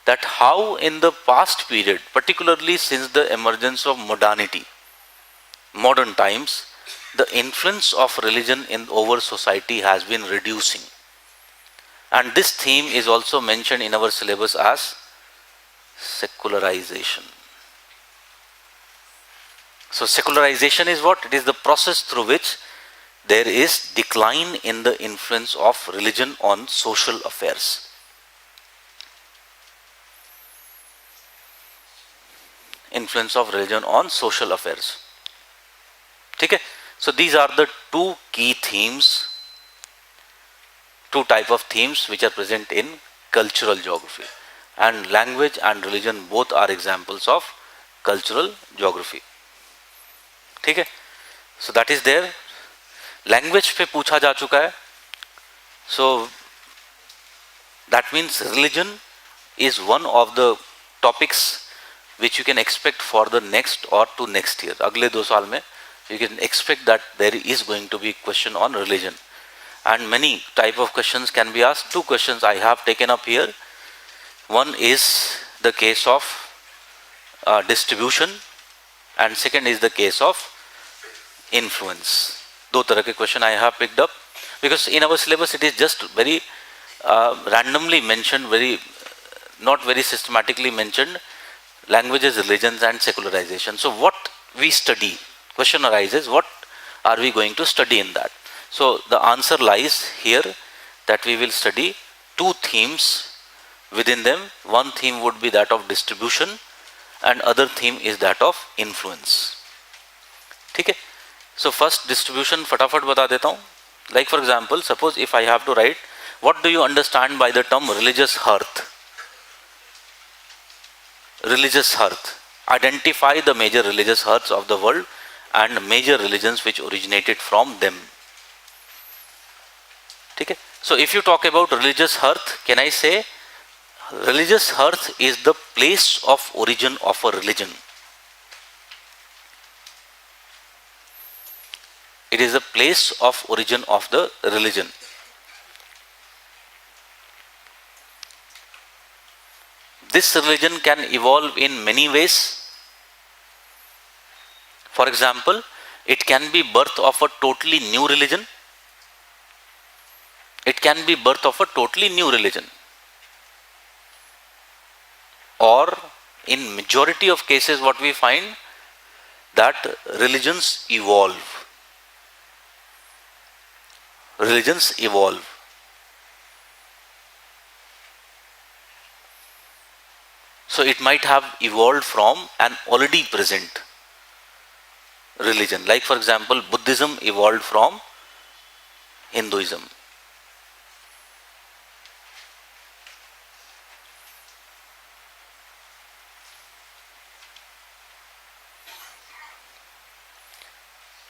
that how in the past period, particularly since the emergence of modernity, modern times, the influence of religion in over society has been reducing. And this theme is also mentioned in our syllabus as secularization. So secularization is what? It is the process through which there is decline in the influence of religion on social affairs. Influence of religion on social affairs. Okay? So these are the two key themes, two type of themes which are present in cultural geography. And language and religion both are examples of cultural geography. ठीक है? So that is there. Language पे पूछा जा चुका है. So that means religion is one of the topics which you can expect for the next or to next year. अगले 2 साल में you can expect that there is going to be question on religion. And many type of questions can be asked. 2 questions I have taken up here. One is the case of distribution and second is the case of influence. 2 तरह के question I have picked up because in our syllabus it is just very randomly mentioned, not very systematically mentioned, languages, religions and secularization. So what we study, question arises, what are we going to study in that? So the answer lies here that we will study 2 themes within them. One theme would be that of distribution and other theme is that of influence. ठीक है? So first distribution फटाफट बता देता हूँ. Like for example, suppose if I have to write, what do you understand by the term religious hearth? Religious hearth. Identify the major religious hearths of the world and major religions which originated from them. ठीक है? So if you talk about religious hearth, can I say religious hearth is the place of origin of a religion. It is the place of origin of the religion. This religion can evolve in many ways. For example, it can be birth of a totally new religion. It can be birth of a totally new religion. Or in majority of cases what we find that religions evolve. Religions evolve. So it might have evolved from an already present religion. Like for example, Buddhism evolved from Hinduism.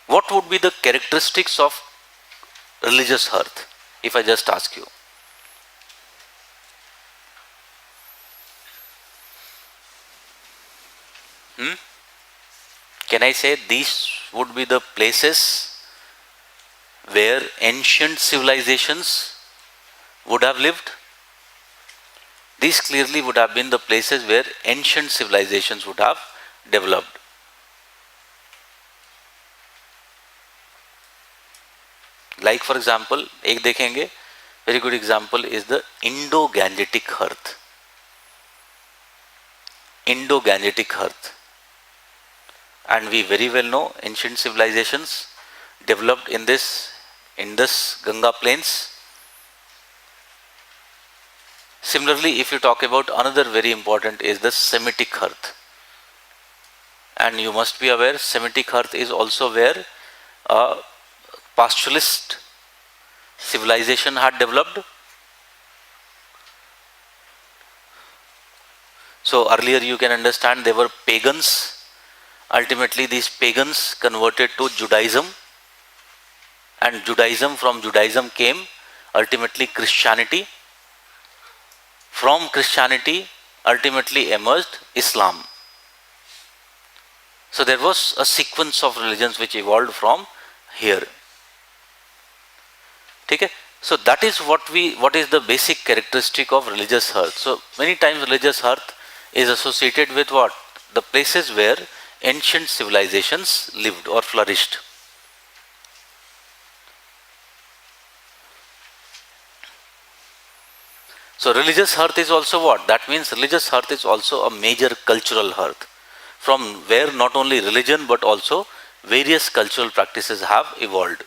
What would be the characteristics of religious hearth, if I just ask you? Can I say these would be the places where ancient civilizations would have lived? These clearly would have been the places where ancient civilizations would have developed. Like for example, एक देखेंगे, very good example is the Indo-Gangetic hearth. Indo-Gangetic hearth. And we very well know ancient civilizations developed in this Indus Ganga plains. Similarly, if you talk about another very important is the Semitic hearth. And you must be aware, Semitic hearth is also where a pastoralist civilization had developed. So earlier you can understand they were pagans. Ultimately these pagans converted to Judaism, and from Judaism came ultimately Christianity. From Christianity ultimately emerged Islam. So there was a sequence of religions which evolved from here. Okay? So that is what is the basic characteristic of religious hearth. So many times religious hearth is associated with what? The places where ancient civilizations lived or flourished. So religious hearth is also what? That means religious hearth is also a major cultural hearth, from where not only religion but also various cultural practices have evolved.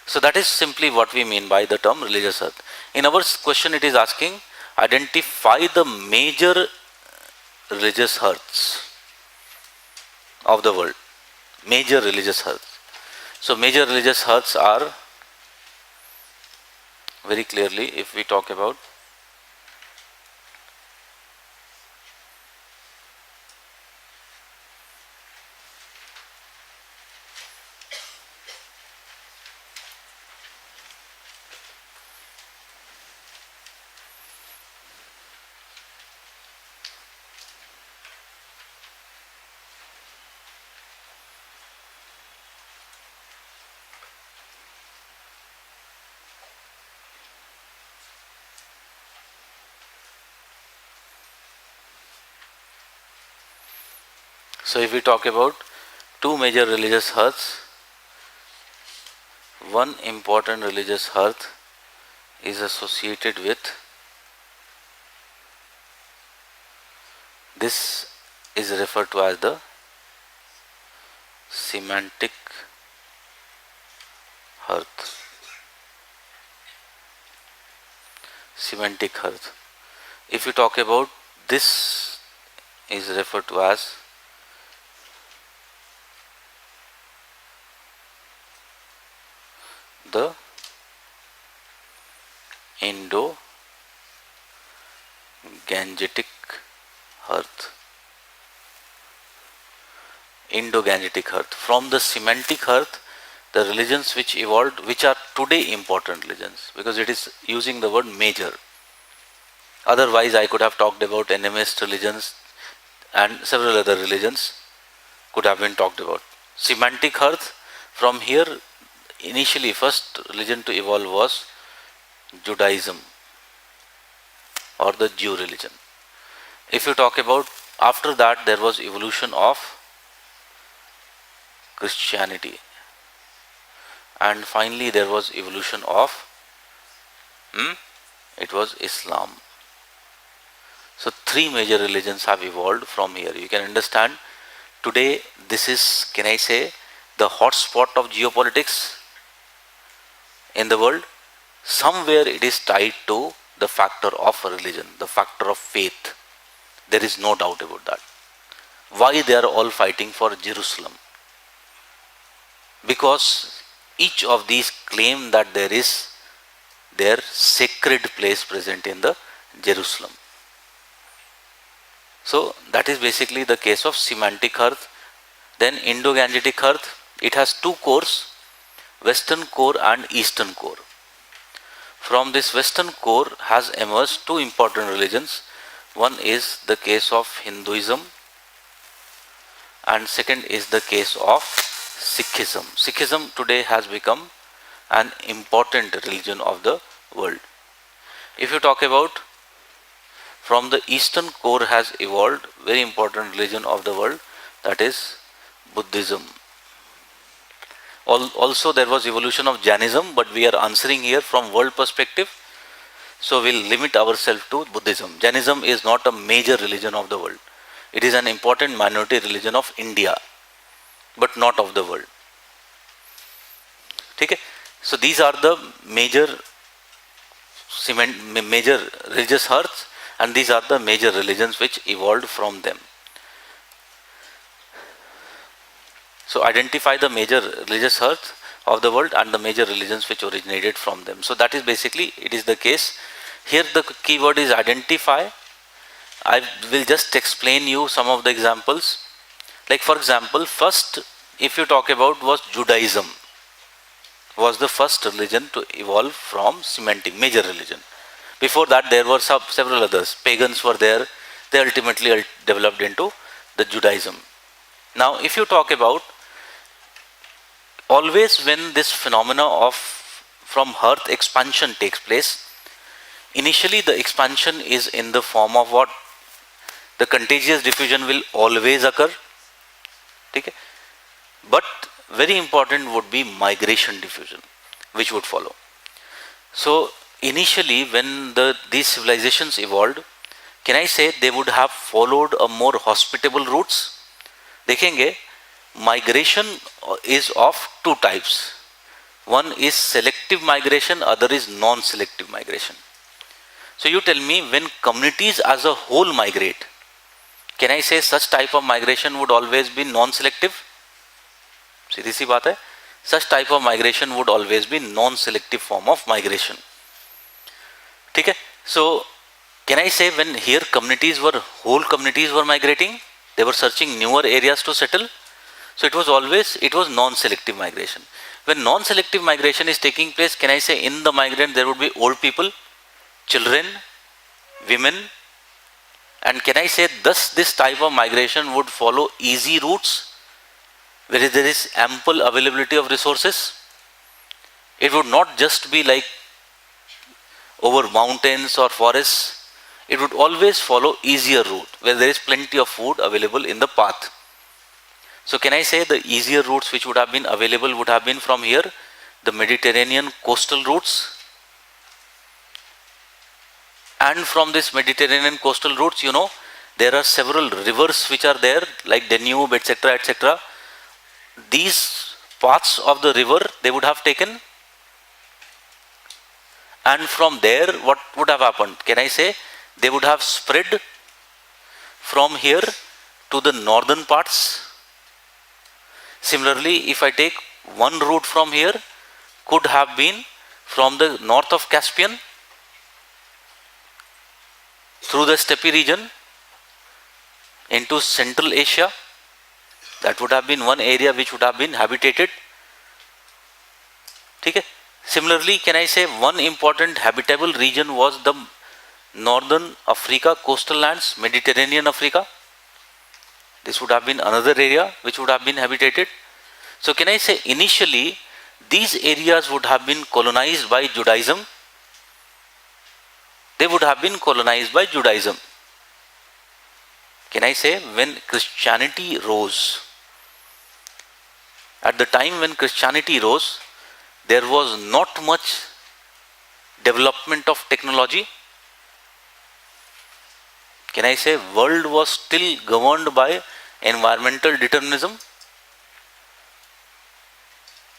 So that is simply what we mean by the term religious hearth. In our question it is asking, identify the major religious hearths of the world. Major religious hearths. So major religious hearths are, very clearly if we talk about, so if we talk about two major religious hearths, one important religious hearth is associated with this, is referred to as the semantic hearth. Semantic hearth. If you talk about this, is referred to as the Indo-Gangetic hearth. Indo-Gangetic hearth. From the semantic hearth, the religions which evolved, which are today important religions, because it is using the word major. Otherwise, I could have talked about animist religions and several other religions could have been talked about. Semantic hearth, from here, initially first religion to evolve was Judaism or the Jew religion. If you talk about, after that there was evolution of Christianity, and finally there was evolution of it was Islam. So three major religions have evolved from here. You can understand today this is, can I say, the hotspot of geopolitics in the world. Somewhere it is tied to the factor of religion, the factor of faith. There is no doubt about that. Why they are all fighting for Jerusalem? Because each of these claim that there is their sacred place present in the Jerusalem. So that is basically the case of semantic hearth. Then Indo-Gangetic hearth, it has two cores, Western core and Eastern core. From this Western core has emerged two important religions. One is the case of Hinduism and second is the case of Sikhism. Sikhism today has become an important religion of the world. If you talk about, from the Eastern core has evolved very important religion of the world, that is Buddhism. Also there was evolution of Jainism, but we are answering here from world perspective, so we'll limit ourselves to Buddhism. Jainism is not a major religion of the world. It is an important minority religion of India, but not of the world. Okay? So these are the major religious hearths, and these are the major religions which evolved from them. So identify the major religious hearth of the world and the major religions which originated from them. So that is basically, it is the case. Here the keyword is identify. I will just explain you some of the examples. Like for example, first if you talk about was Judaism. was the first religion to evolve from Semitic, major religion. Before that, there were several others. Pagans were there. They ultimately developed into the Judaism. Now, if you talk about always when this phenomena of from earth expansion takes place, initially the expansion is in the form of what? The contagious diffusion will always occur. Okay? But very important would be migration diffusion, which would follow. So initially when these civilizations evolved, can I say they would have followed a more hospitable routes? देखेंगे, migration is of two types. One is selective migration, other is non-selective migration. So you tell me, when communities as a whole migrate, can I say such type of migration would always be non-selective? सीधी सी बात है, such type of migration would always be non-selective form of migration. ठीक है? So can I say when here whole communities were migrating, they were searching newer areas to settle. So it was non-selective migration. When non-selective migration is taking place, can I say in the migrant there would be old people, children, women, and can I say thus this type of migration would follow easy routes where there is ample availability of resources. It would not just be like over mountains or forests. It would always follow easier route where there is plenty of food available in the path. So can I say the easier routes which would have been available would have been from here, the Mediterranean coastal routes. And from this Mediterranean coastal routes, there are several rivers which are there, like Danube, etc., etc. These paths of the river they would have taken. And from there, what would have happened? Can I say they would have spread from here to the northern parts. Similarly, if I take one route from here, could have been from the north of Caspian through the steppe region into Central Asia. That would have been one area which would have been habitated. Okay? Similarly, can I say one important habitable region was the northern Africa coastal lands, Mediterranean Africa. This would have been another area which would have been habitated. So can I say initially these areas would have been colonized by Judaism. They would have been colonized by Judaism. Can I say when Christianity rose, at the time when Christianity rose, there was not much development of technology. Can I say world was still governed by environmental determinism?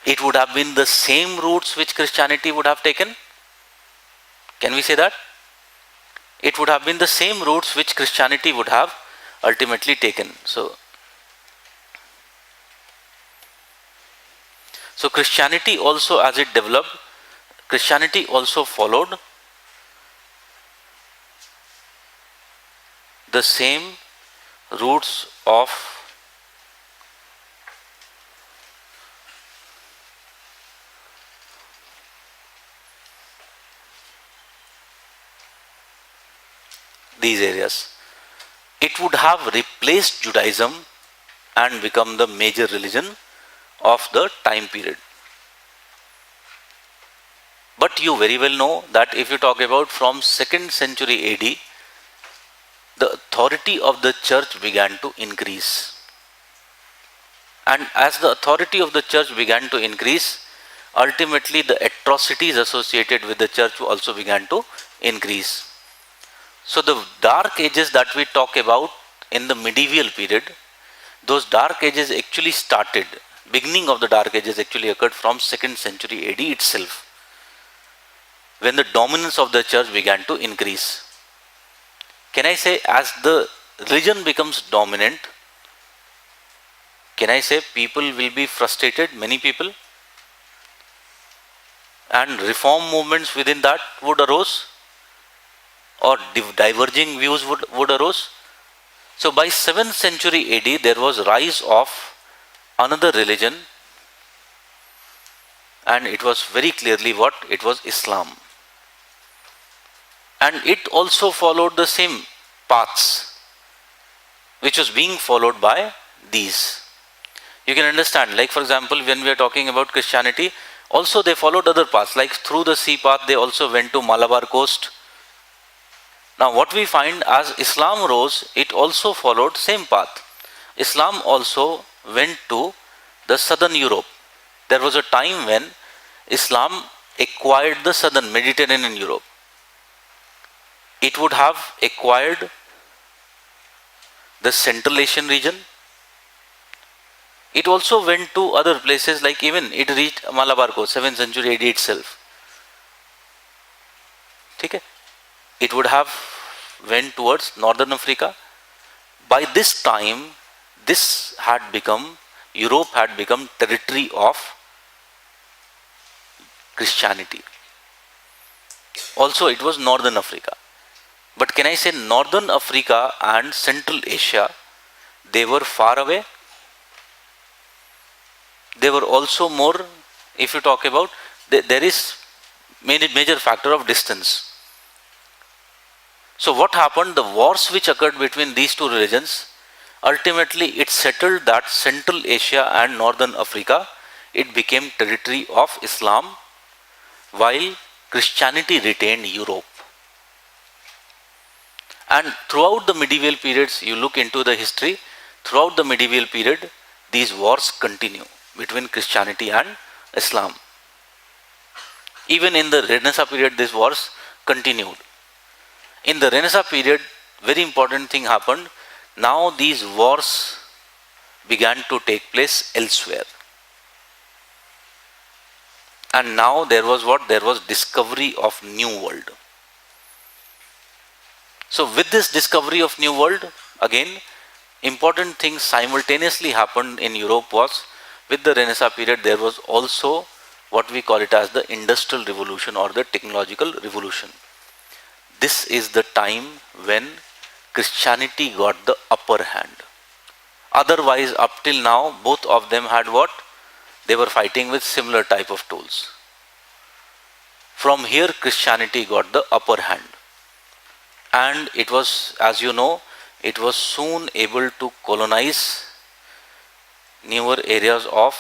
It would have been the same routes which Christianity would have taken. Can we say that? It would have been the same routes which Christianity would have ultimately taken. So Christianity also, as it developed, Christianity also followed the same routes of these areas. It would have replaced Judaism and become the major religion of the time period. But you very well know that if you talk about from 2nd century AD, the authority of the church began to increase. And as the authority of the church began to increase, ultimately the atrocities associated with the church also began to increase. So the dark ages that we talk about in the medieval period, those dark ages actually started, beginning of the dark ages actually occurred from 2nd century AD itself, when the dominance of the church began to increase. Can I say as the religion becomes dominant, can I say people will be frustrated, many people, and reform movements within that would arise, or diverging views would arise. So by 7th century AD, there was rise of another religion and it was very clearly what? It was Islam. And it also followed the same paths which was being followed by these. You can understand, like for example, when we are talking about Christianity, also they followed other paths, like through the sea path they also went to Malabar coast. Now what we find, as Islam rose, it also followed same path. Islam also went to the southern Europe. There was a time when Islam acquired the southern Mediterranean Europe. It would have acquired the Central Asian region. It also went to other places, like even it reached Malabar coast, 7th century AD itself. Okay? It would have went towards northern Africa. By this time, this had become, Europe had become territory of Christianity. Also, it was northern Africa. But can I say northern Africa and Central Asia, they were far away. They were also more, if you talk about, there is major factor of distance. So what happened? The wars which occurred between these two religions, ultimately it settled that Central Asia and Northern Africa, it became territory of Islam, while Christianity retained Europe. And throughout the medieval periods, you look into the history, throughout the medieval period, these wars continue between Christianity and Islam. Even in the Renaissance period, these wars continued. In the Renaissance period, very important thing happened. Now these wars began to take place elsewhere. And now there was what? There was discovery of new world. So with this discovery of new world, again, important things simultaneously happened in Europe was, with the Renaissance period, there was also what we call it as the industrial revolution or the technological revolution. This is the time when Christianity got the upper hand. Otherwise, up till now, both of them had what? They were fighting with similar type of tools. From here, Christianity got the upper hand. And it was, as you know, it was soon able to colonize newer areas of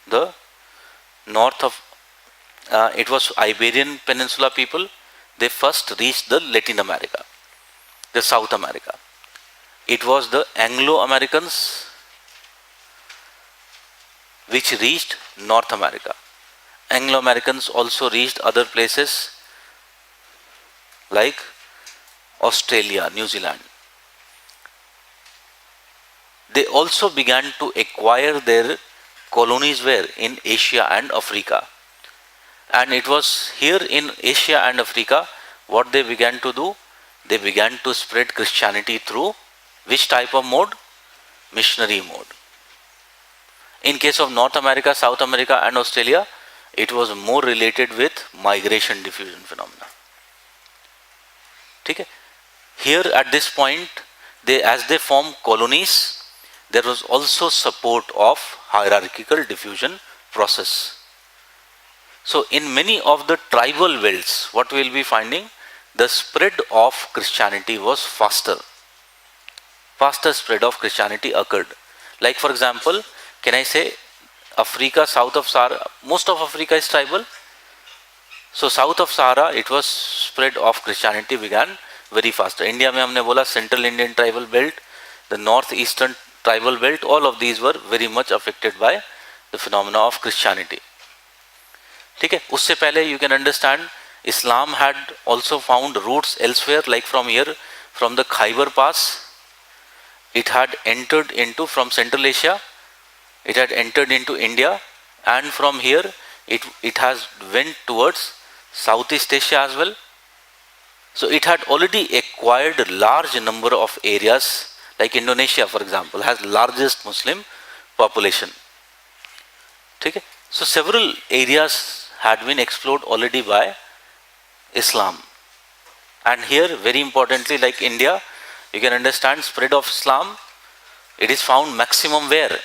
the north of, it was Iberian Peninsula people. They first reached the Latin America, the South America. It was the Anglo-Americans which reached North America. Anglo-Americans also reached other places like Australia, New Zealand. They also began to acquire their colonies where? In Asia and Africa. And it was here in Asia and Africa what they began to do. They began to spread Christianity through which type of mode? Missionary mode. In case of North America, South America and Australia, it was more related with migration diffusion phenomena. Okay? Here at this point, as they formed colonies, there was also support of hierarchical diffusion process. So in many of the tribal belts, what we will be finding, the spread of Christianity was faster. Faster spread of Christianity occurred. Like for example, can I say Africa, south of Sahara, most of Africa is tribal. So south of Sahara, it was spread of Christianity began very faster. India में हमने बोला Central Indian tribal belt, the northeastern tribal belt, all of these were very much affected by the phenomena of Christianity. ठीक है, उससे पहले you can understand Islam had also found roots elsewhere, like from here, from the Khyber Pass, it had entered into, from Central Asia, it had entered into India, and from here it has went towards Southeast Asia as well. So it had already acquired a large number of areas, like Indonesia for example has largest Muslim population. Okay? So several areas had been explored already by Islam. And here very importantly, like India, you can understand spread of Islam, it is found maximum where?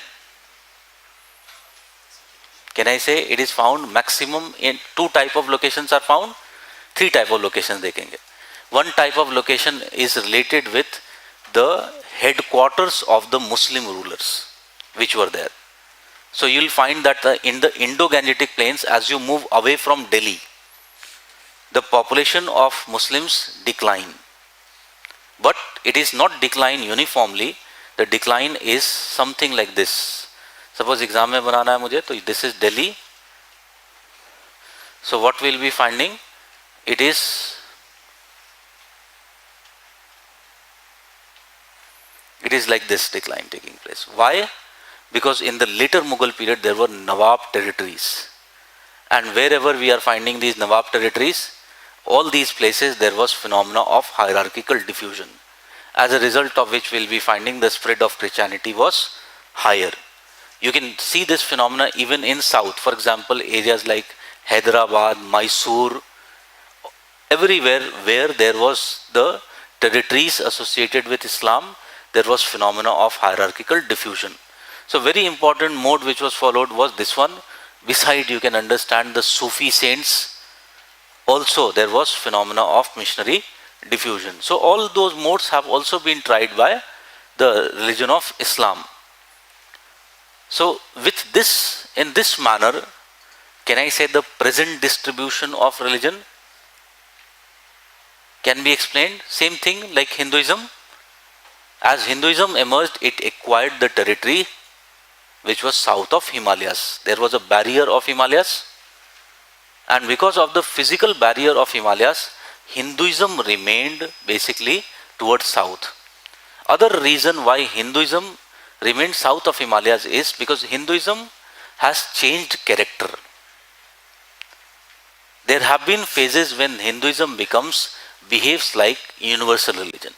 Can I say it is found maximum in 2 type of locations are found? 3 type of locations देखेंगे. One type of location is related with the headquarters of the Muslim rulers which were there. So you will find that in the Indo-Gangetic plains, as you move away from Delhi, the population of Muslims decline. But it is not decline uniformly. The decline is something like this. Suppose exam में बनाना है मुझे, तो this is Delhi. So what we will be finding? It is like this decline taking place. Why? Because in the later Mughal period there were Nawab territories, and wherever we are finding these Nawab territories, all these places there was phenomena of hierarchical diffusion, as a result of which we will be finding the spread of Christianity was higher. You can see this phenomena even in south. For example, areas like Hyderabad, Mysore, everywhere where there was the territories associated with Islam, there was phenomena of hierarchical diffusion. So very important mode which was followed was this one. Beside, you can understand the Sufi saints. Also there was phenomena of missionary diffusion. So all those modes have also been tried by the religion of Islam. So with this, in this manner, can I say the present distribution of religion can be explained? Same thing like Hinduism. As Hinduism emerged, it acquired the territory which was south of Himalayas. There was a barrier of Himalayas, and because of the physical barrier of Himalayas, Hinduism remained basically towards south. Other reason why Hinduism remained south of Himalayas is because Hinduism has changed character. There have been phases when Hinduism behaves like universal religion.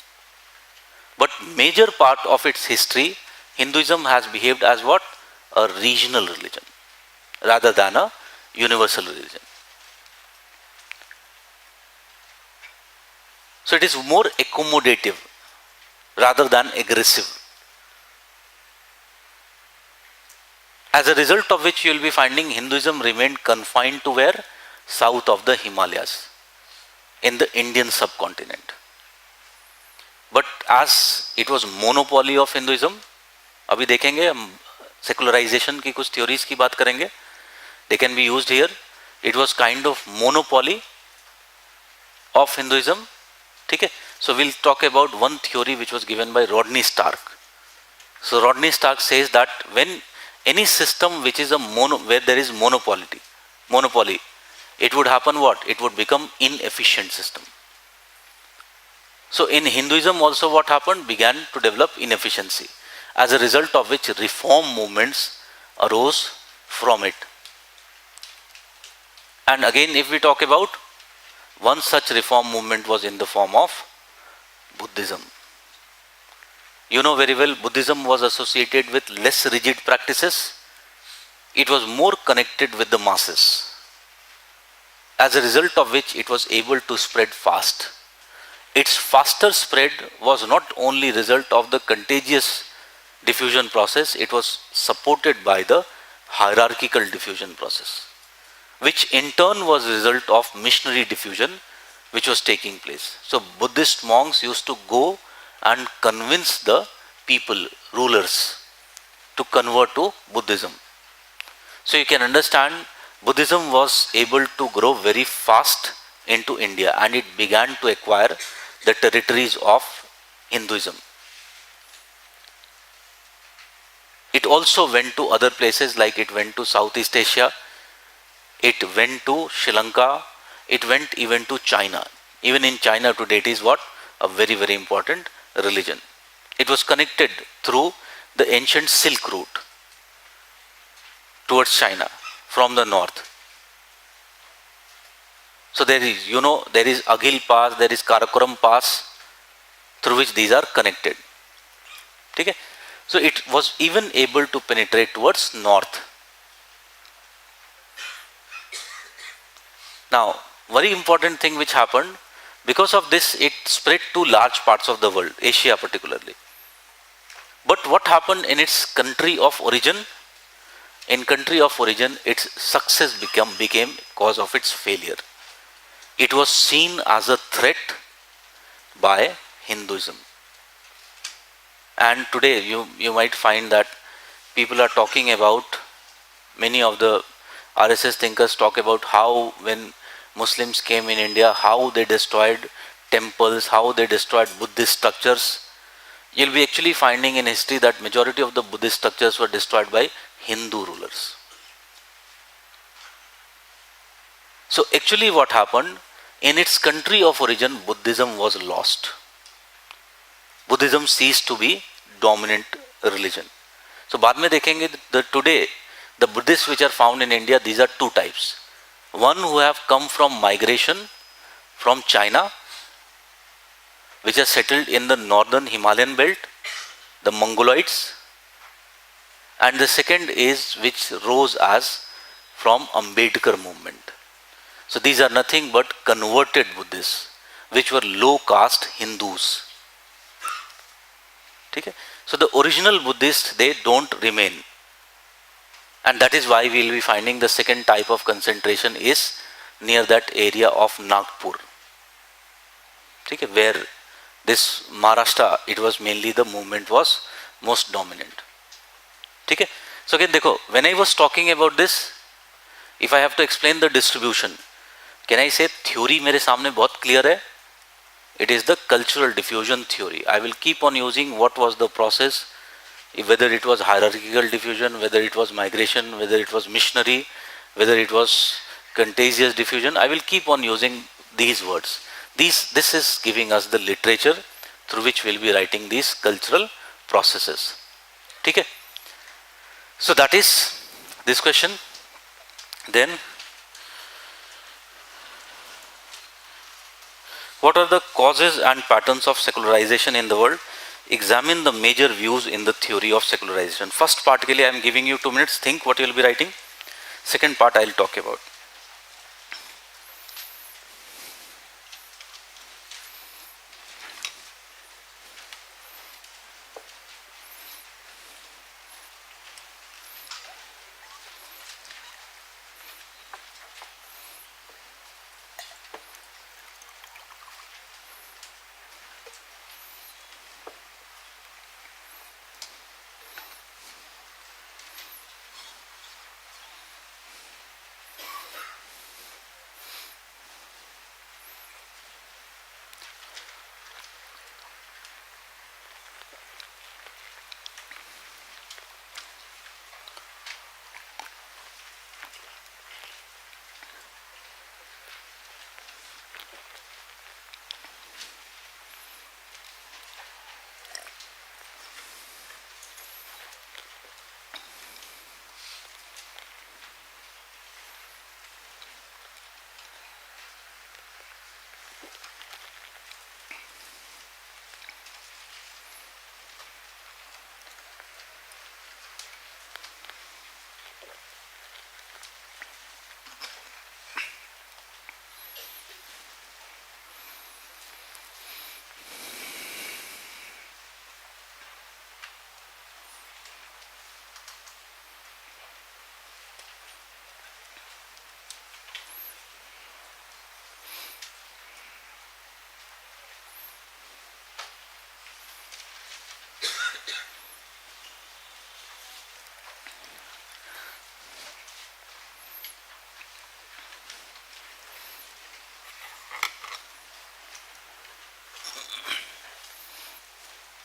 But major part of its history, Hinduism has behaved as what? A regional religion rather than a universal religion. So it is more accommodative rather than aggressive. As a result of which you will be finding Hinduism remained confined to where? South of the Himalayas, in the Indian subcontinent. But as it was monopoly of Hinduism, अभी देखेंगे हम secularization की कुछ theories की बात करेंगे. They can be used here. It was kind of monopoly of Hinduism. ठीक है? So we'll talk about one theory which was given by Rodney Stark. So Rodney Stark says that when any system which is where there is monopoly, it would happen what? It would become inefficient system. So in Hinduism also what happened? Began to develop inefficiency, as a result of which reform movements arose from it. And again, if we talk about one such reform movement was in the form of Buddhism. You know very well, Buddhism was associated with less rigid practices. It was more connected with the masses, as a result of which it was able to spread fast. Its faster spread was not only result of the contagious diffusion process, it was supported by the hierarchical diffusion process, which in turn was a result of missionary diffusion which was taking place. So Buddhist monks used to go and convince the people, rulers, to convert to Buddhism. So you can understand Buddhism was able to grow very fast into India, and it began to acquire the territories of Hinduism. It also went to other places, like it went to Southeast Asia, it went to Sri Lanka, it went even to China. Even in China today it is what? A very, very important religion. It was connected through the ancient Silk Route towards China from the north. So there is, there is Aghil Pass, there is Karakoram Pass, through which these are connected. Okay? So it was even able to penetrate towards north. Now, very important thing which happened, because of this it spread to large parts of the world, Asia particularly. But what happened in its country of origin? in country of origin, its success became cause of its failure. It was seen as a threat by Hinduism. And today you might find that people are talking about, many of the RSS thinkers talk about how when Muslims came in India, how they destroyed temples, how they destroyed Buddhist structures. You'll be actually finding in history that majority of the Buddhist structures were destroyed by Hindu rulers. So actually what happened, in its country of origin, Buddhism was lost. Buddhism ceased to be dominant religion. So बाद में देखेंगे that today the Buddhists which are found in India, these are two types. One who have come from migration from China, which are settled in the northern Himalayan belt, the Mongoloids, and the second is which rose as from Ambedkar movement. So these are nothing but converted Buddhists, which were low caste Hindus. Okay? So the original Buddhists, they don't remain. And that is why we will be finding the second type of concentration is near that area of Nagpur. Okay? Where this Maharashtra, it was mainly the movement was most dominant. Okay? So again, देखो, when I was talking about this, if I have to explain the distribution, can I say theory मेरे सामने बहुत clear है? It is the cultural diffusion theory. I will keep on using what was the process, whether it was hierarchical diffusion, whether it was migration, whether it was missionary, whether it was contagious diffusion. I will keep on using these words. This is giving us the literature through which we will be writing these cultural processes. Okay? So that is this question. Then, what are the causes and patterns of secularization in the world? Examine the major views in the theory of secularization. First part के लिए I am giving you 2 minutes. Think what you will be writing. Second part I will talk about.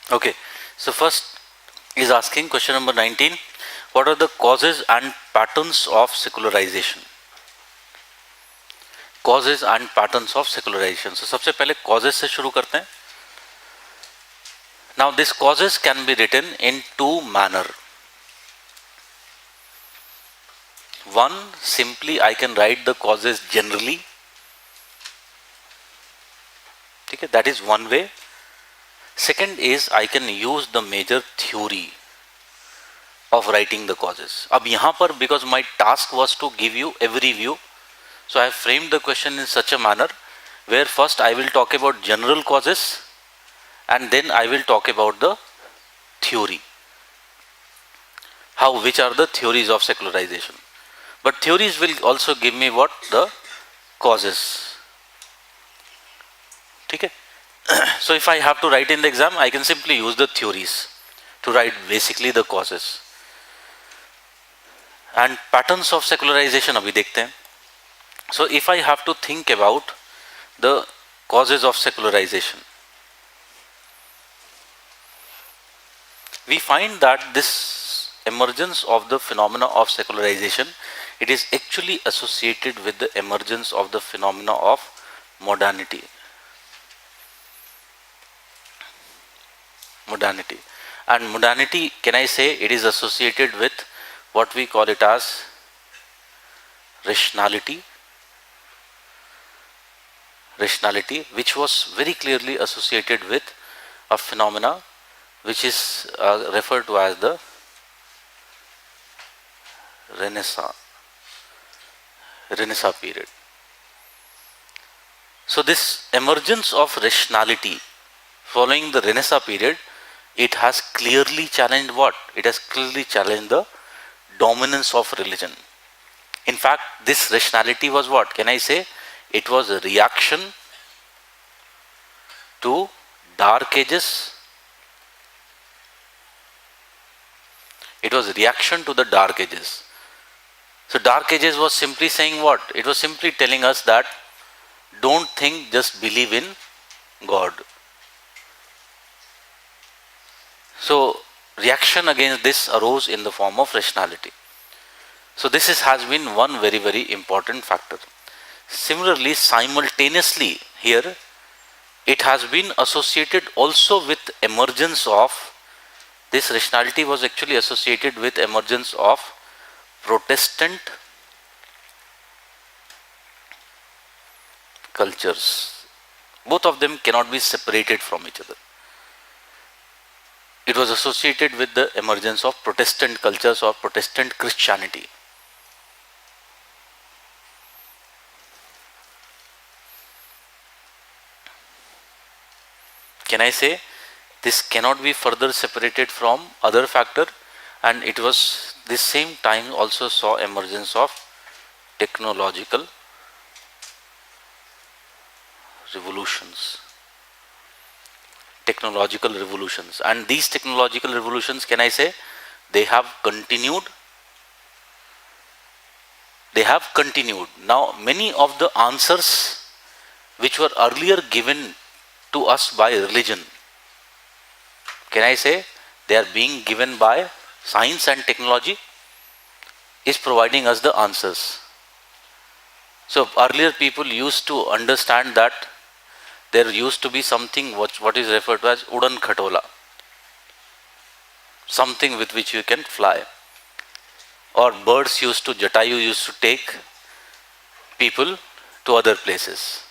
Okay, so first is asking question number 19. What are the causes and patterns of secularization? Causes and patterns of secularization. So सबसे पहले causes से शुरू करते हैं. Now these causes can be written in two manner. One, simply I can write the causes generally. Okay, that is one way. Second is I can use the major theory of writing the causes. अब यहाँ पर because my task was to give you every view, so I have framed the question in such a manner where first I will talk about general causes and then I will talk about the theory. which are the theories of secularization. But theories will also give me what? The causes. Okay? So if I have to write in the exam, I can simply use the theories to write basically the causes. And patterns of secularization abhi dekhte hain. So if I have to think about the causes of secularization, we find that this emergence of the phenomena of secularization, it is actually associated with the emergence of the phenomena of modernity. Modernity. And modernity, can I say, it is associated with what we call it as rationality. Rationality, which was very clearly associated with a phenomena which is referred to as the Renaissance period. So this emergence of rationality following the Renaissance period, it has clearly challenged what? It has clearly challenged the dominance of religion. In fact, this rationality was what? Can I say? It was a reaction to Dark Ages. It was a reaction to the Dark Ages. So Dark Ages was simply saying what? It was simply telling us that don't think, just believe in God. So reaction against this arose in the form of rationality. So this has been one very, very important factor. Similarly, simultaneously here, it has been associated also with emergence of, this rationality was actually associated with emergence of Protestant cultures. Both of them cannot be separated from each other. It was associated with the emergence of Protestant cultures or Protestant Christianity. Can I say this cannot be further separated from other factor, and it was this same time also saw emergence of technological revolutions. Technological revolutions, and these technological revolutions, can I say, they have continued. Now many of the answers which were earlier given to us by religion, can I say, they are being given by science and technology is providing us the answers. So earlier people used to understand that there used to be something what is referred to as udan khatola, something with which you can fly, or birds Jatayu used to take people to other places.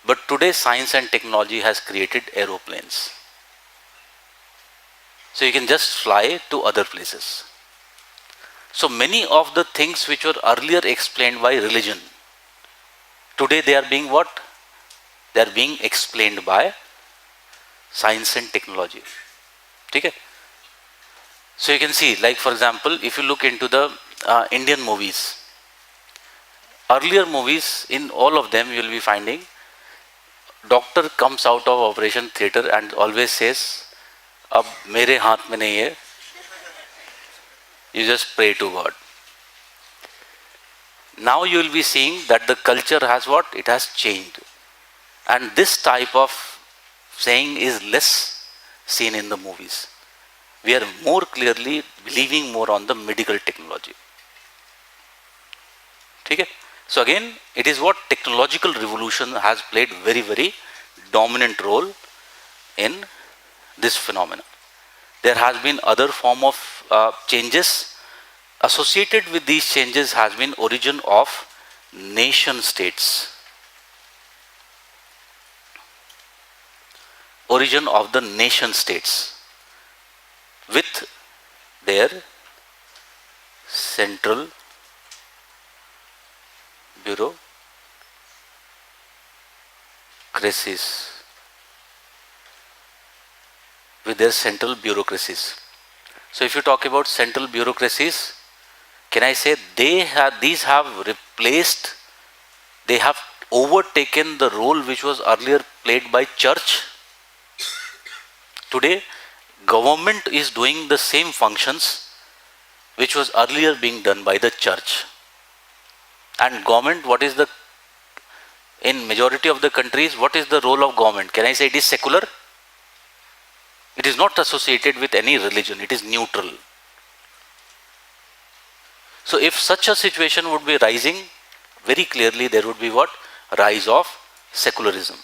But today science and technology has created aeroplanes. So you can just fly to other places. So many of the things which were earlier explained by religion, today they are being what? They are being explained by science and technology. Okay? So you can see, like for example, if you look into the Indian movies, earlier movies, in all of them you will be finding doctor comes out of operation theatre and always says, "Ab mere haath mein nahi hai." You just pray to God. Now you will be seeing that the culture has what? It has changed. And this type of saying is less seen in the movies. We are more clearly believing more on the medical technology. Okay? So again, it is what technological revolution has played very, very dominant role in this phenomenon. There has been other form of changes. Associated with these changes has been origin of nation states. Origin of the nation states with their central bureaucracies. So if you talk about central bureaucracies, can I say these have replaced, they have overtaken the role which was earlier played by church. Today, government is doing the same functions which was earlier being done by the church. And government, what is the, in majority of the countries, what is the role of government? Can I say it is secular? It is not associated with any religion, it is neutral. So if such a situation would be rising, very clearly there would be what? Rise of secularism.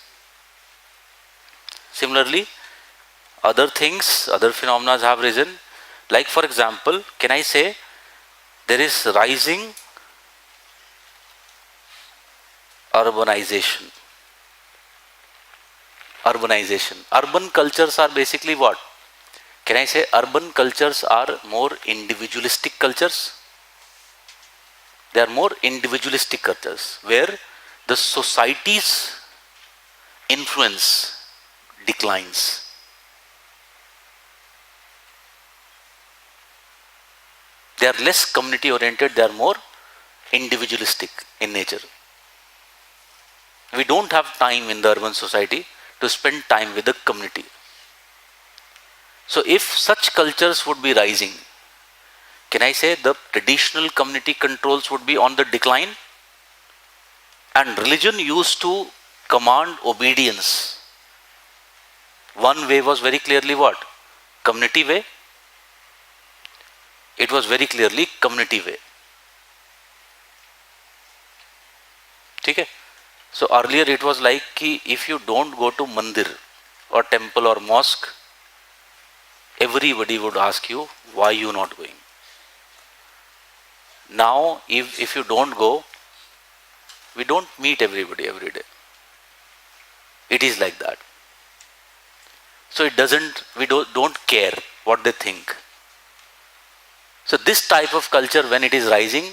Similarly, other things, other phenomena have risen. Like for example, can I say there is rising urbanization. Urban cultures are basically what? Can I say urban cultures are more individualistic cultures? They are more individualistic cultures where the society's influence declines. They are less community oriented, they are more individualistic in nature. We don't have time in the urban society to spend time with the community. So if such cultures would be rising, can I say the traditional community controls would be on the decline? And religion used to command obedience. One way was very clearly what? Community way. It was very clearly community way. Okay? So earlier it was like ki if you don't go to mandir or temple or mosque, everybody would ask you why you not going. Now if you don't go, we don't meet everybody every day. It is like that. So it doesn't, we don't care what they think. So this type of culture, when it is rising,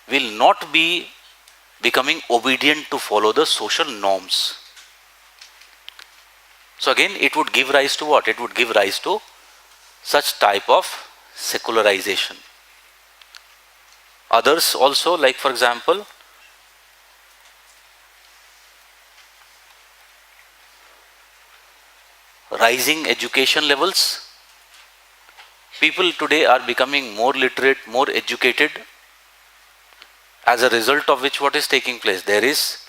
will not be becoming obedient to follow the social norms. So again, it would give rise to what? It would give rise to such type of secularization. Others also, like for example, rising education levels. People today are becoming more literate, more educated, as a result of which what is taking place? There is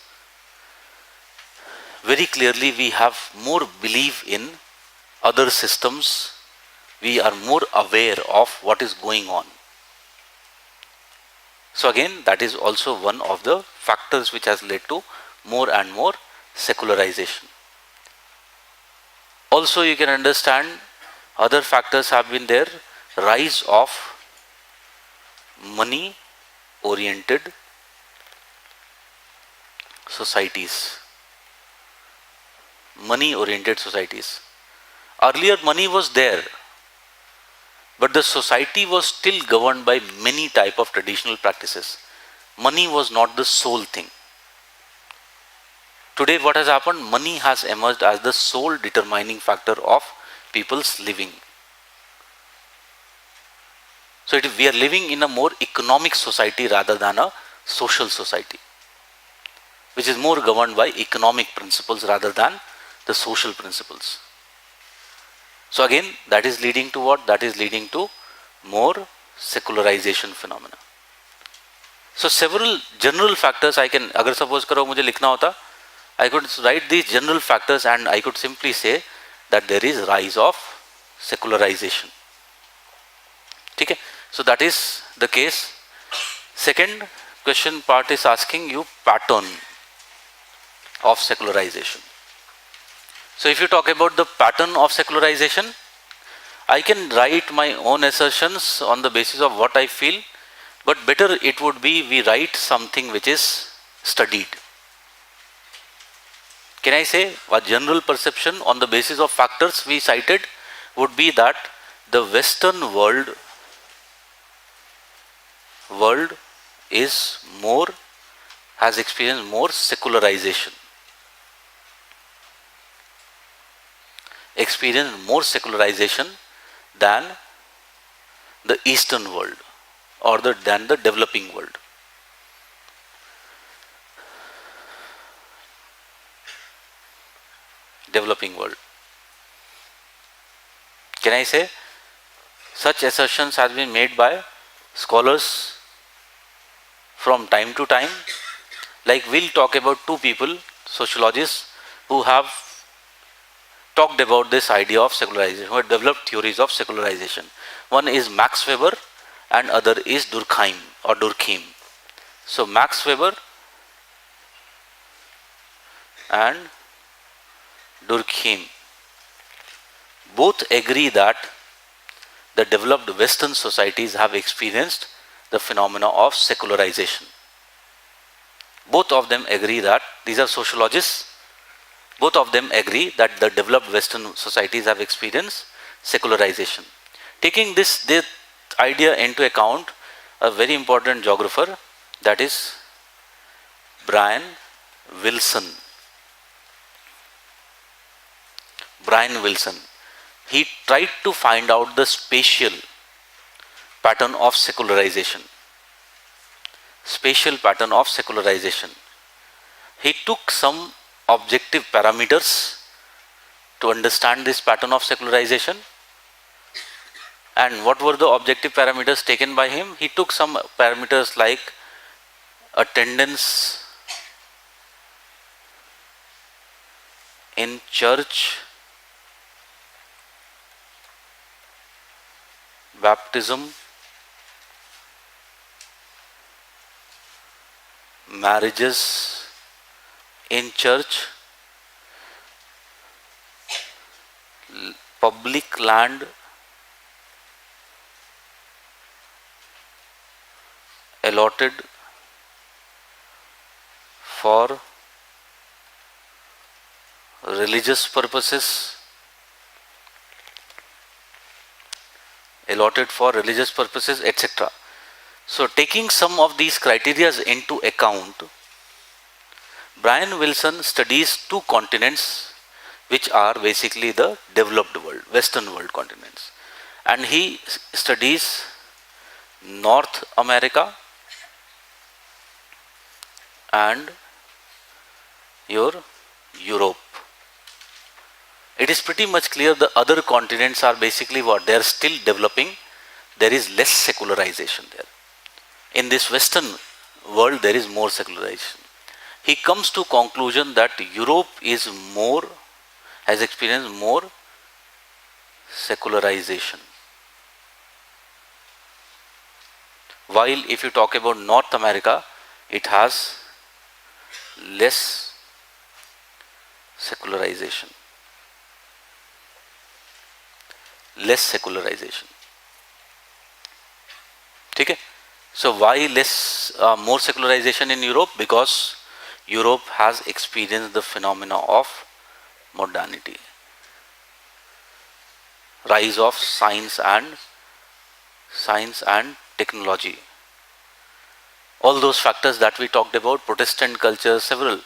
very clearly we have more belief in other systems. We are more aware of what is going on. So again, that is also one of the factors which has led to more and more secularization. Also, you can understand other factors have been there. Rise of money oriented societies. Money oriented societies. Earlier money was there, but the society was still governed by many type of traditional practices. Money was not the sole thing. Today what has happened? Money has emerged as the sole determining factor of people's living. So we are living in a more economic society rather than a social society, which is more governed by economic principles rather than the social principles. So again, that is leading to what? That is leading to more secularization phenomena. So several general factors I can, agar suppose karo mujhe likhna hota, I could write these general factors and I could simply say that there is rise of secularization. Okay? So that is the case. Second question part is asking you pattern of secularization. So if you talk about the pattern of secularization, I can write my own assertions on the basis of what I feel, but better it would be we write something which is studied. Can I say a general perception on the basis of factors we cited would be that the Western world is more, has experienced more secularization. Experienced more secularization than the Eastern world or than the developing world. Developing world. Can I say? Such assertions have been made by scholars from time to time. Like we'll talk about two people, sociologists, who have talked about this idea of secularization, who have developed theories of secularization. One is Max Weber and other is Durkheim or Durkheim. So Max Weber and Durkheim both agree that the developed Western societies have experienced the phenomena of secularization. Both of them agree that, these are sociologists, both of them agree that the developed Western societies have experienced secularization. Taking this idea into account, a very important geographer, that is Brian Wilson. Brian Wilson. He tried to find out the spatial pattern of secularization. Spatial pattern of secularization. He took some objective parameters to understand this pattern of secularization. And what were the objective parameters taken by him? He took some parameters like attendance in church, baptism, marriages in church, public land allotted for religious purposes, etc. So taking some of these criteria into account, Brian Wilson studies two continents which are basically the developed world, Western world continents. And he studies North America and your Europe. It is pretty much clear the other continents are basically what? They are still developing. There is less secularization there. In this Western world, there is more secularization. He comes to conclusion that Europe has experienced more secularization. While if you talk about North America, it has less secularization. Less secularization. Okay? So why more secularization in Europe? Because Europe has experienced the phenomena of modernity, rise of science and technology. All those factors that we talked about, Protestant culture, several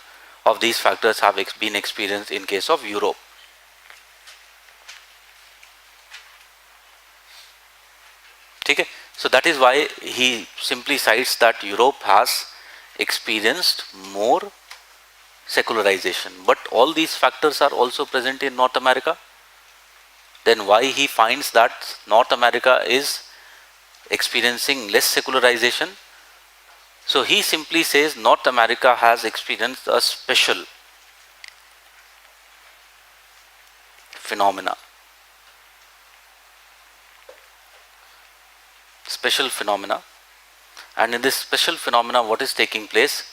of these factors have been experienced in case of Europe. Okay? So that is why he simply cites that Europe has experienced more secularization. But all these factors are also present in North America. Then why he finds that North America is experiencing less secularization? So he simply says North America has experienced a special phenomena. Special phenomena. And in this special phenomena, what is taking place?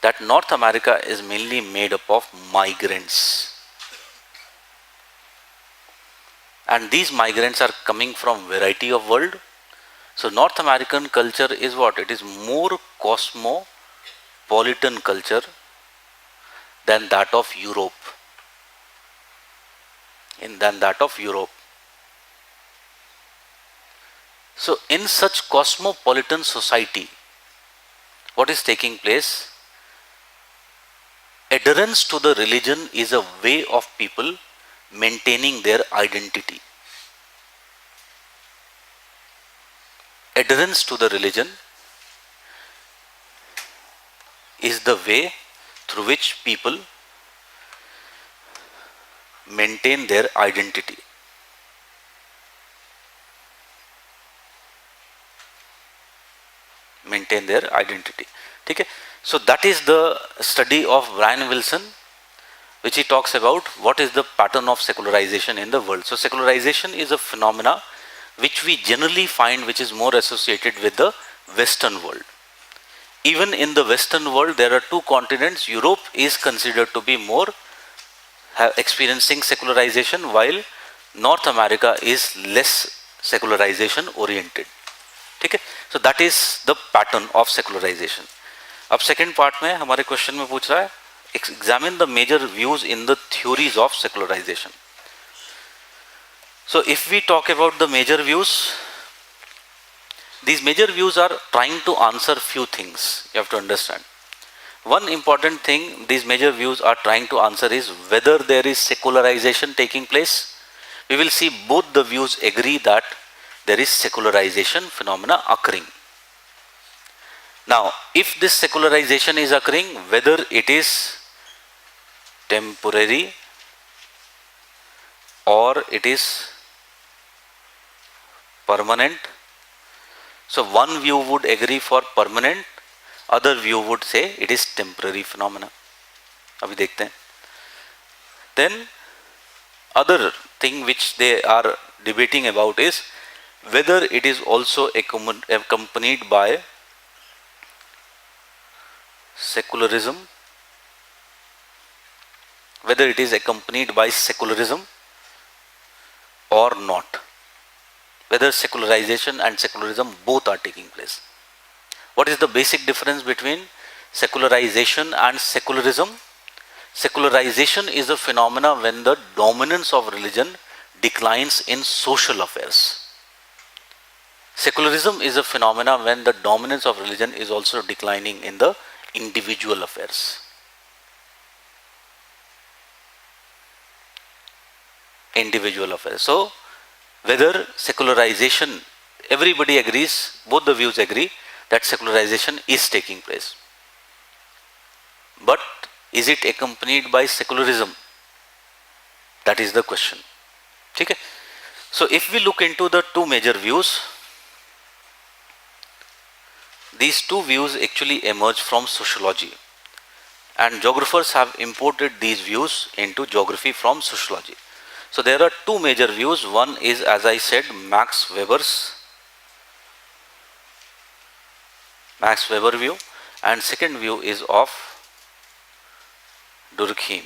That North America is mainly made up of migrants. And these migrants are coming from variety of world. So North American culture is what? It is more cosmopolitan culture than that of Europe. So in such cosmopolitan society, what is taking place? Adherence to the religion is a way of people maintaining their identity. Adherence to the religion is the way through which people maintain their identity. Maintain their identity. Okay? So that is the study of Brian Wilson, which he talks about what is the pattern of secularization in the world. So secularization is a phenomena which we generally find which is more associated with the Western world. Even in the Western world, there are two continents. Europe is considered to be more experiencing secularization, while North America is less secularization oriented. ठीक है? So that is the pattern of secularization. अब second part में हमारे question में पूछ रहा है examine the major views in the theories of secularization. So if we talk about the major views, these major views are trying to answer few things. You have to understand. One important thing these major views are trying to answer is whether there is secularization taking place. We will see both the views agree that there is secularization phenomena occurring. Now, if this secularization is occurring, whether it is temporary or it is permanent. So one view would agree for permanent, other view would say it is temporary phenomena. अभी देखते हैं. Then other thing which they are debating about is whether it is also accompanied by secularism, whether it is accompanied by secularism or not, whether secularization and secularism both are taking place. What is the basic difference between secularization and secularism? Secularization is a phenomena when the dominance of religion declines in social affairs. Secularism is a phenomena when the dominance of religion is also declining in the individual affairs. Individual affairs. So, whether secularization, everybody agrees, both the views agree that secularization is taking place. But is it accompanied by secularism? That is the question. Okay? So, if we look into the two major views, these two views actually emerge from sociology, and geographers have imported these views into geography from sociology. So there are two major views. One is, as I said, Max Weber view, and second view is of Durkheim.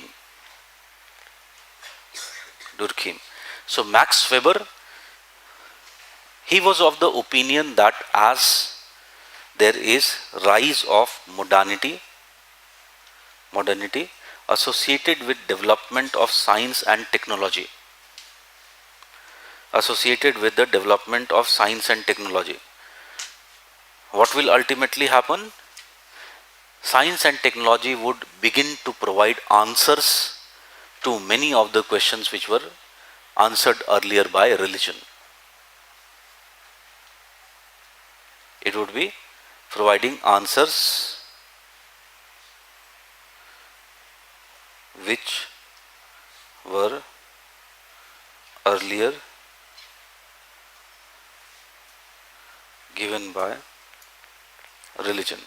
So Max Weber, he was of the opinion that as there is rise of modernity associated with development of science and technology. What will ultimately happen? Science and technology would begin to provide answers to many of the questions which were answered earlier by religion. It would be providing answers which were earlier given by religion.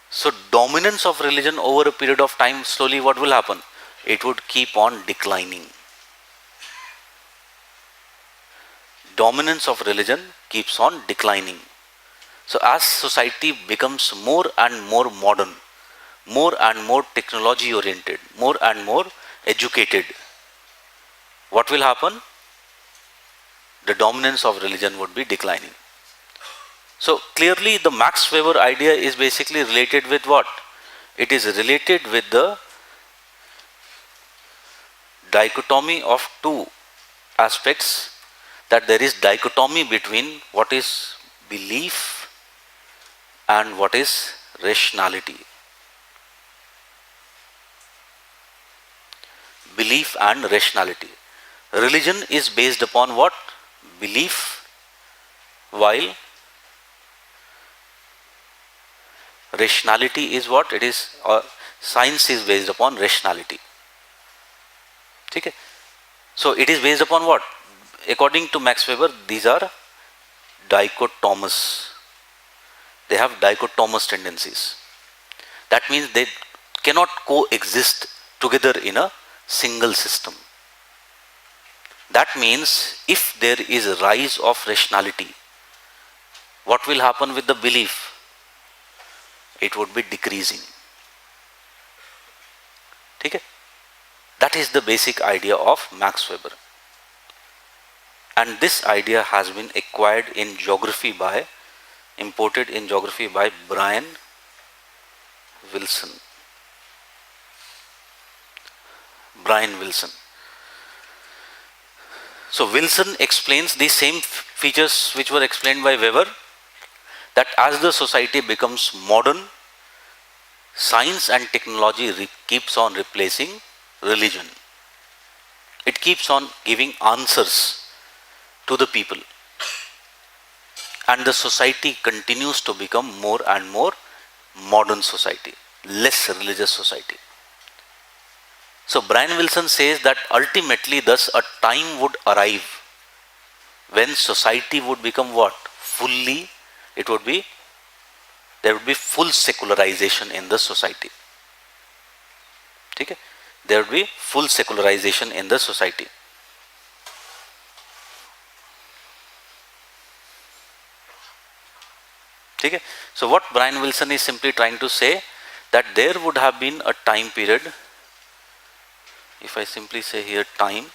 So dominance of religion over a period of time, slowly what will happen? It would keep on declining. Dominance of religion keeps on declining. So as society becomes more and more modern, more and more technology oriented, more and more educated, what will happen? The dominance of religion would be declining. So clearly the Max Weber idea is basically related with what? It is related with the dichotomy of two aspects, that there is dichotomy between what is belief and what is rationality. belief and rationality. Religion is based upon what? Belief, while rationality is what? It is, science is based upon rationality. Okay? So it is based upon what? According to Max Weber, these are dichotomous. They have dichotomous tendencies. That means they cannot coexist together in a single system. That means if there is a rise of rationality, what will happen with the belief? It would be decreasing. Okay? That is the basic idea of Max Weber. And this idea has been acquired in geography by, imported in geography by Brian Wilson. Brian Wilson. So Wilson explains the same features which were explained by Weber, that as the society becomes modern, science and technology keeps on replacing religion. It keeps on giving answers to the people, and the society continues to become more and more modern society, less religious society. So Brian Wilson says that ultimately thus a time would arrive when society would become what? Fully, there would be full secularization in the society. Okay? There would be full secularization in the society. Okay? So what Brian Wilson is simply trying to say, that there would have been a time period, if I simply say here time,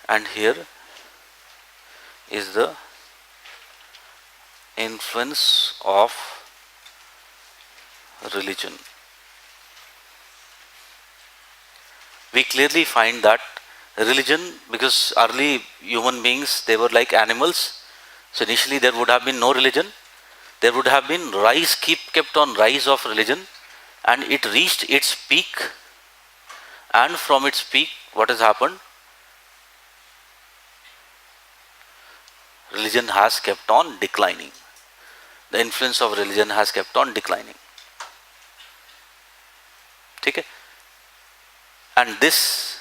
and here is the influence of religion. We clearly find that religion, because early human beings, they were like animals, so initially there would have been no religion. There would have been kept on rise of religion, and it reached its peak, and from its peak, what has happened? Religion has kept on declining. The influence of religion has kept on declining. Okay? And this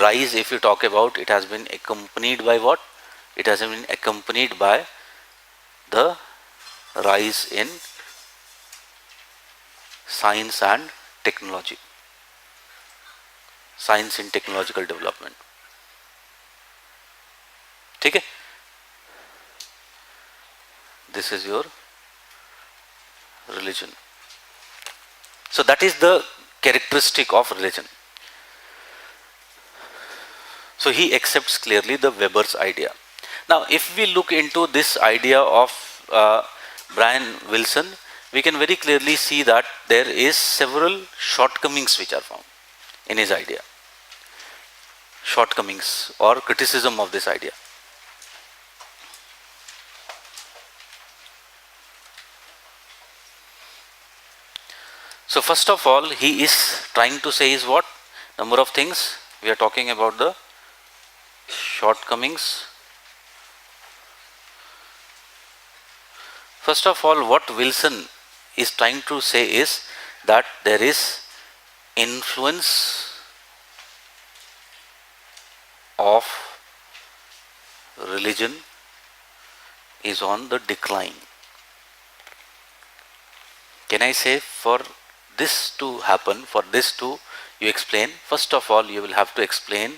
rise, if you talk about, it has been accompanied by what? It has been accompanied by the rise in science and technology. Science and technological development. Okay? This is your religion. So that is the characteristic of religion. So he accepts clearly the Weber's idea. Now if we look into this idea of Brian Wilson, we can very clearly see that there is several shortcomings which are found in his idea. Shortcomings or criticism of this idea. So first of all, he is trying to say is what? Number of things. We are talking about the shortcomings. First of all, what Wilson is trying to say is that there is influence of religion is on the decline. Can I say, for this to happen, for this to you explain, first of all you will have to explain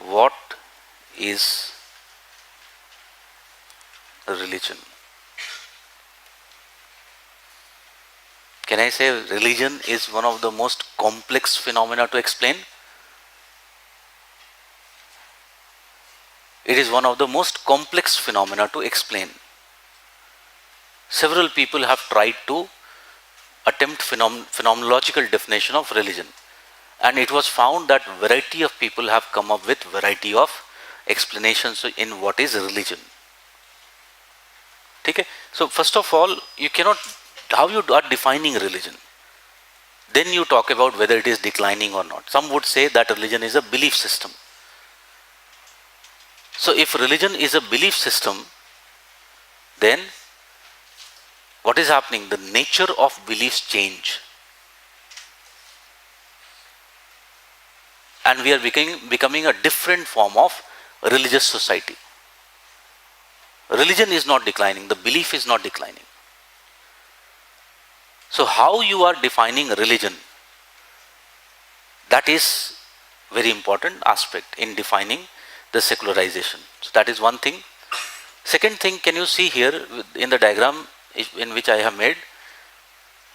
what is religion. Can I say religion is one of the most complex phenomena to explain? It is one of the most complex phenomena to explain. Several people have tried to attempt phenomenological definition of religion, and it was found that variety of people have come up with variety of explanations in what is religion. Okay? So first of all, you cannot, how you are defining religion? Then you talk about whether it is declining or not. Some would say that religion is a belief system. So if religion is a belief system, then what is happening? The nature of beliefs change. And we are becoming a different form of religious society. Religion is not declining, the belief is not declining. So how you are defining religion, that is very important aspect in defining the secularization. So that is one thing. Second thing, can you see here in the diagram in which I have made?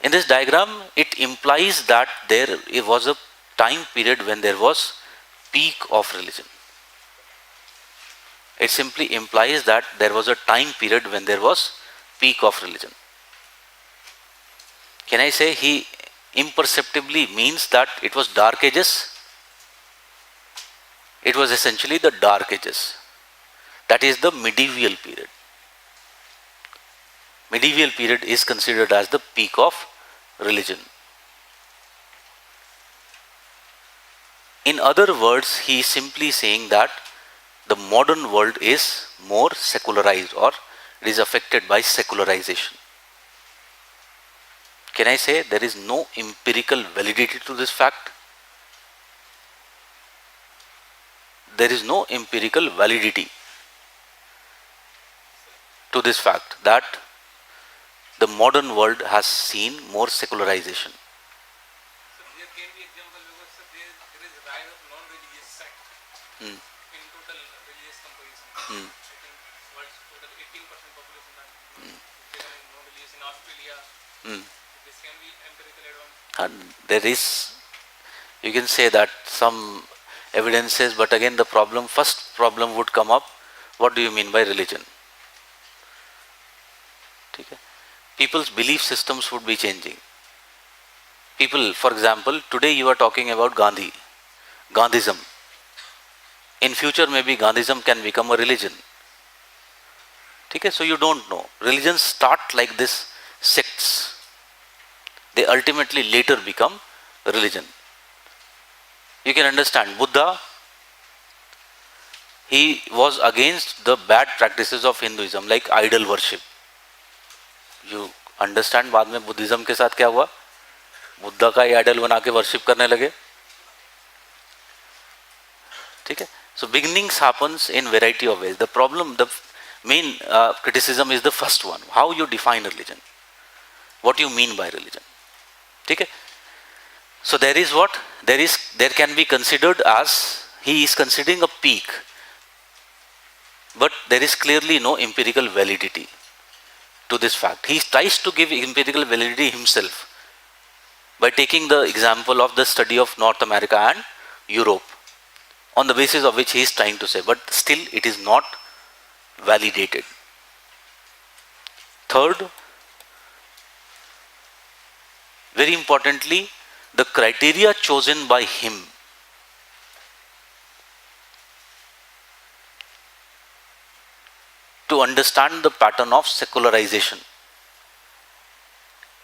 In this diagram, it implies that there was a time period when there was peak of religion. It simply implies that there was a time period when there was peak of religion. Can I say he imperceptibly means that it was dark ages? It was essentially the dark ages. That is the medieval period. Medieval period is considered as the peak of religion. In other words, he is simply saying that the modern world is more secularized, or it is affected by secularization. Can I say there is no empirical validity to this fact? There is no empirical validity to this fact that the modern world has seen more secularization. So there can be example because there is rise of non-religious sect in total religious comparison. I think world's total 18% population are non-religious in Australia. This can be empirical advantage. And there is, you can say that some evidences, but again the first problem would come up, what do you mean by religion? Okay. People's belief systems would be changing. People, for example, today you are talking about Gandhism. In future maybe Gandhism can become a religion. Okay, so you don't know. Religions start like this, sects. They ultimately later become religion. You can understand Buddha, he was against the bad practices of Hinduism like idol worship. You understand बाद में Buddhism के साथ क्या हुआ? बुद्धा का ही idol बना के worship करने लगे. ठीक है? So beginnings happens in variety of ways. The main criticism is the first one. How you define religion? What you mean by religion? ठीक है? So there is what? There can be considered as, he is considering a peak. But there is clearly no empirical validity to this fact. He tries to give empirical validity himself by taking the example of the study of North America and Europe, on the basis of which he is trying to say, but still it is not validated. Third, very importantly, the criteria chosen by him to understand the pattern of secularization.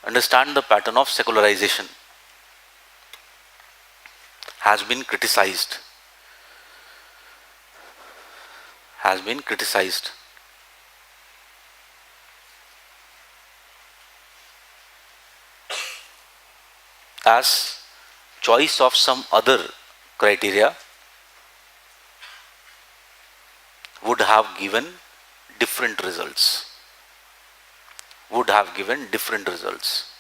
Understand the pattern of secularization has been criticized. Has been criticized. As choice of some other criteria would have given different results. Would have given different results.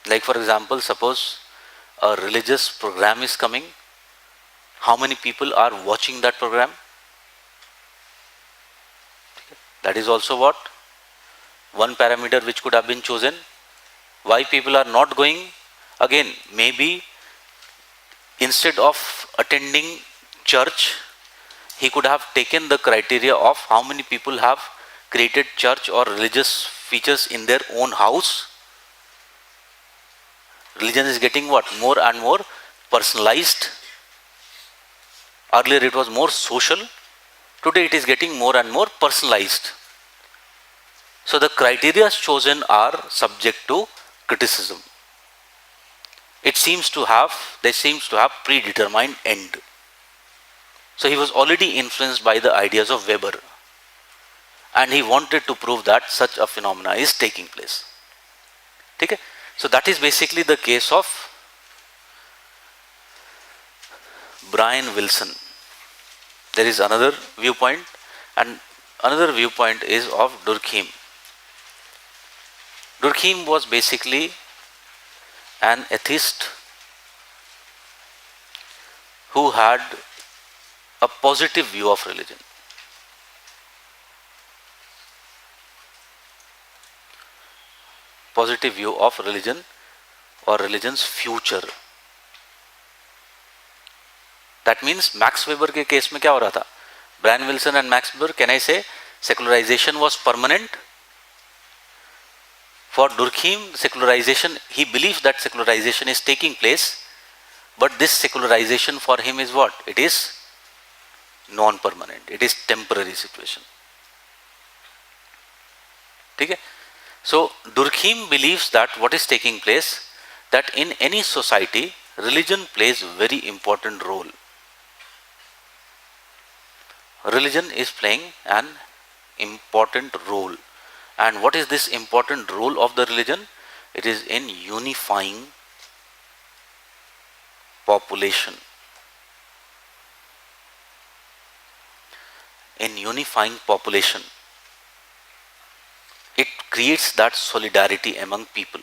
Like for example, suppose a religious program is coming. How many people are watching that program? That is also what? One parameter which could have been chosen. Why people are not going? Again, maybe instead of attending church, he could have taken the criteria of how many people have created church or religious features in their own house. Religion is getting what? More and more personalized. Earlier it was more social. Today it is getting more and more personalized. So the criteria chosen are subject to criticism. they seems to have predetermined end. So he was already influenced by the ideas of Weber, and he wanted to prove that such a phenomena is taking place. Okay? So that is basically the case of Brian Wilson. There is another viewpoint, and another viewpoint is of Durkheim. Durkheim was basically an atheist who had a positive view of religion. Positive view of religion or religion's future. That means Max Weber के case में क्या हो रहा था? Brian Wilson and Max Weber, can I say secularization was permanent? For Durkheim, secularization, he believes that secularization is taking place, but this secularization for him is what? It is non-permanent. It is temporary situation. Okay? So Durkheim believes that what is taking place, that in any society, religion plays a very important role. Religion is playing an important role. And what is this important role of the religion? It is in unifying population. In unifying population, it creates that solidarity among people.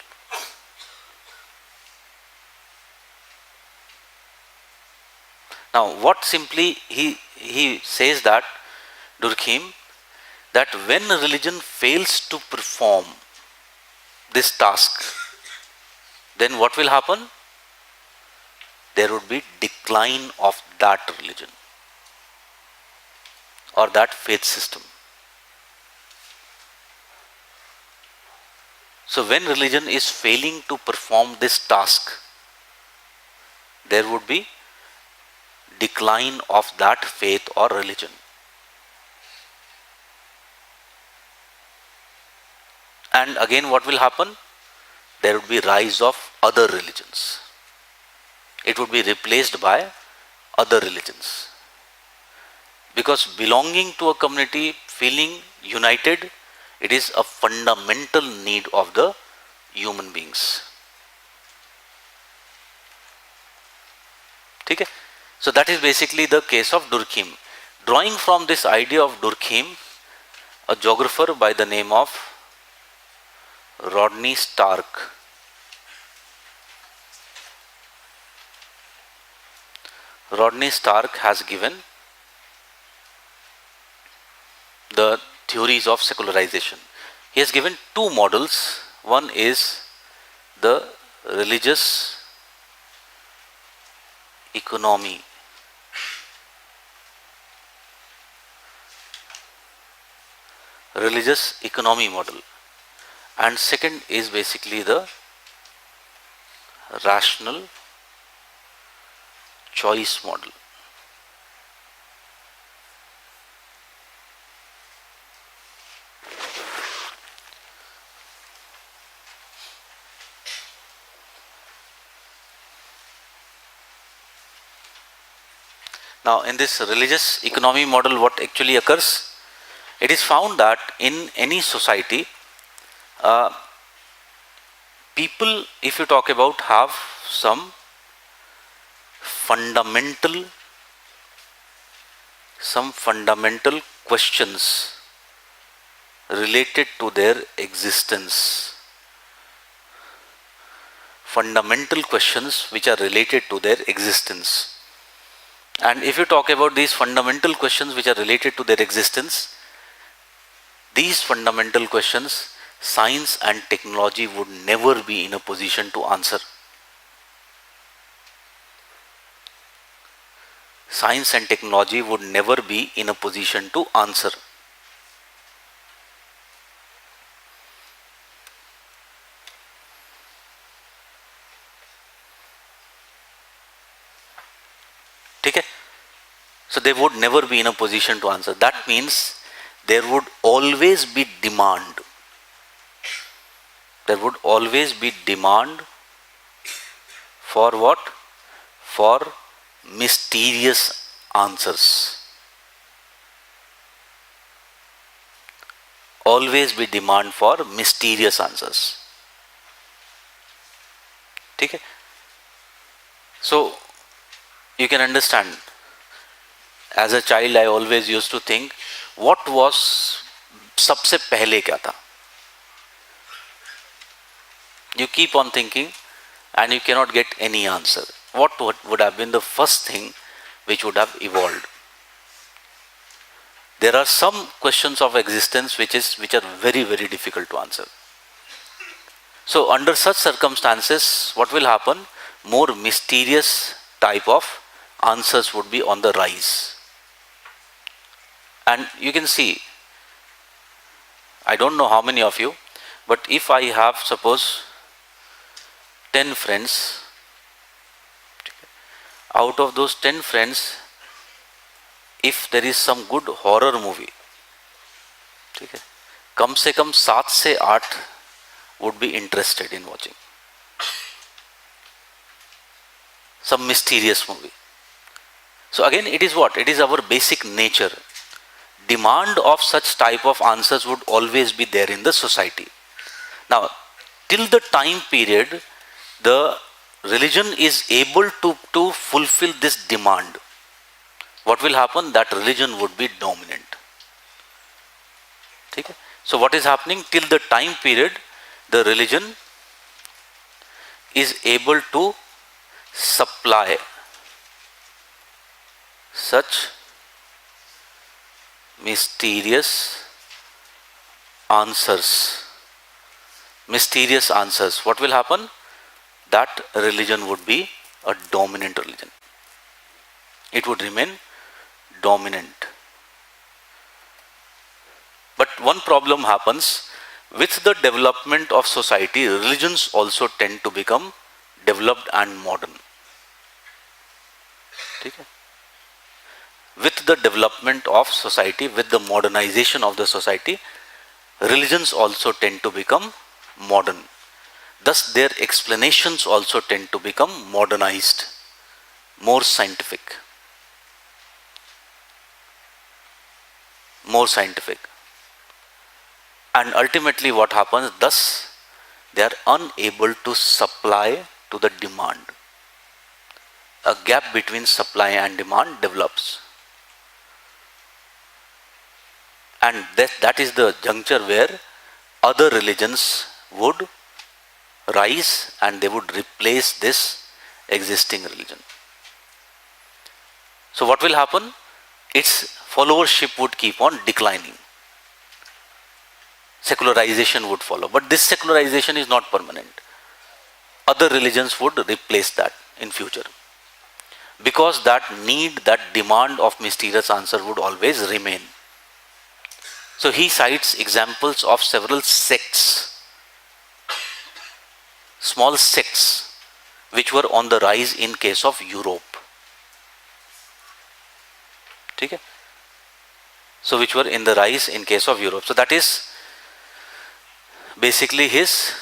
Now, what simply he says that, Durkheim, that when religion fails to perform this task, then what will happen? There would be decline of that religion or that faith system. So when religion is failing to perform this task, there would be decline of that faith or religion. And again, what will happen? There would be rise of other religions. It would be replaced by other religions. Because belonging to a community, feeling united, it is a fundamental need of the human beings. Okay? So that is basically the case of Durkheim. Drawing from this idea of Durkheim, a geographer by the name of Rodney Stark has given the theories of secularization. He has given two models. One is the religious economy. Religious economy model. And second is basically the rational choice model. Now, in this religious economy model, what actually occurs? It is found that in any society, people, if you talk about, have some fundamental questions related to their existence. Fundamental questions which are related to their existence. And if you talk about these fundamental questions which are related to their existence, these fundamental questions, science and technology would never be in a position to answer. Science and technology would never be in a position to answer. Okay? So they would never be in a position to answer. That means there would always be demand. There would always be demand For what? For mysterious answers. Always be demand for mysterious answers. Okay? So you can understand, as a child I always used to think, what was सबसे पहले क्या था? You keep on thinking and you cannot get any answer. What would have been the first thing which would have evolved? There are some questions of existence which are very, very difficult to answer. So under such circumstances, what will happen? More mysterious type of answers would be on the rise. And you can see, I don't know how many of you, but if I have, suppose, 10 friends, out of those 10 friends, if there is some good horror movie, कम से कम 7 से 8 would be interested in watching some mysterious movie. So again, it is what? It is our basic nature. Demand of such type of answers would always be there in the society. Now, till the time period, the religion is able to fulfill this demand, what will happen? That religion would be dominant. Okay? So what is happening? Till the time period, the religion is able to supply such mysterious answers. Mysterious answers. What will happen? That religion would be a dominant religion. It would remain dominant. But one problem happens with the development of society. Religions also tend to become developed and modern. Okay? With the development of society, with the modernization of the society, religions also tend to become modern. Thus, their explanations also tend to become modernized, more scientific. More scientific. And ultimately what happens? Thus, they are unable to supply to the demand. A gap between supply and demand develops. And that is the juncture where other religions would rise and they would replace this existing religion. So what will happen? Its followership would keep on declining. Secularization would follow. But this secularization is not permanent. Other religions would replace that in future. Because that need, that demand of mysterious answer would always remain. So he cites examples of several sects, small sects, which were on the rise in case of Europe. Okay? So which were in the rise in case of Europe. So that is basically his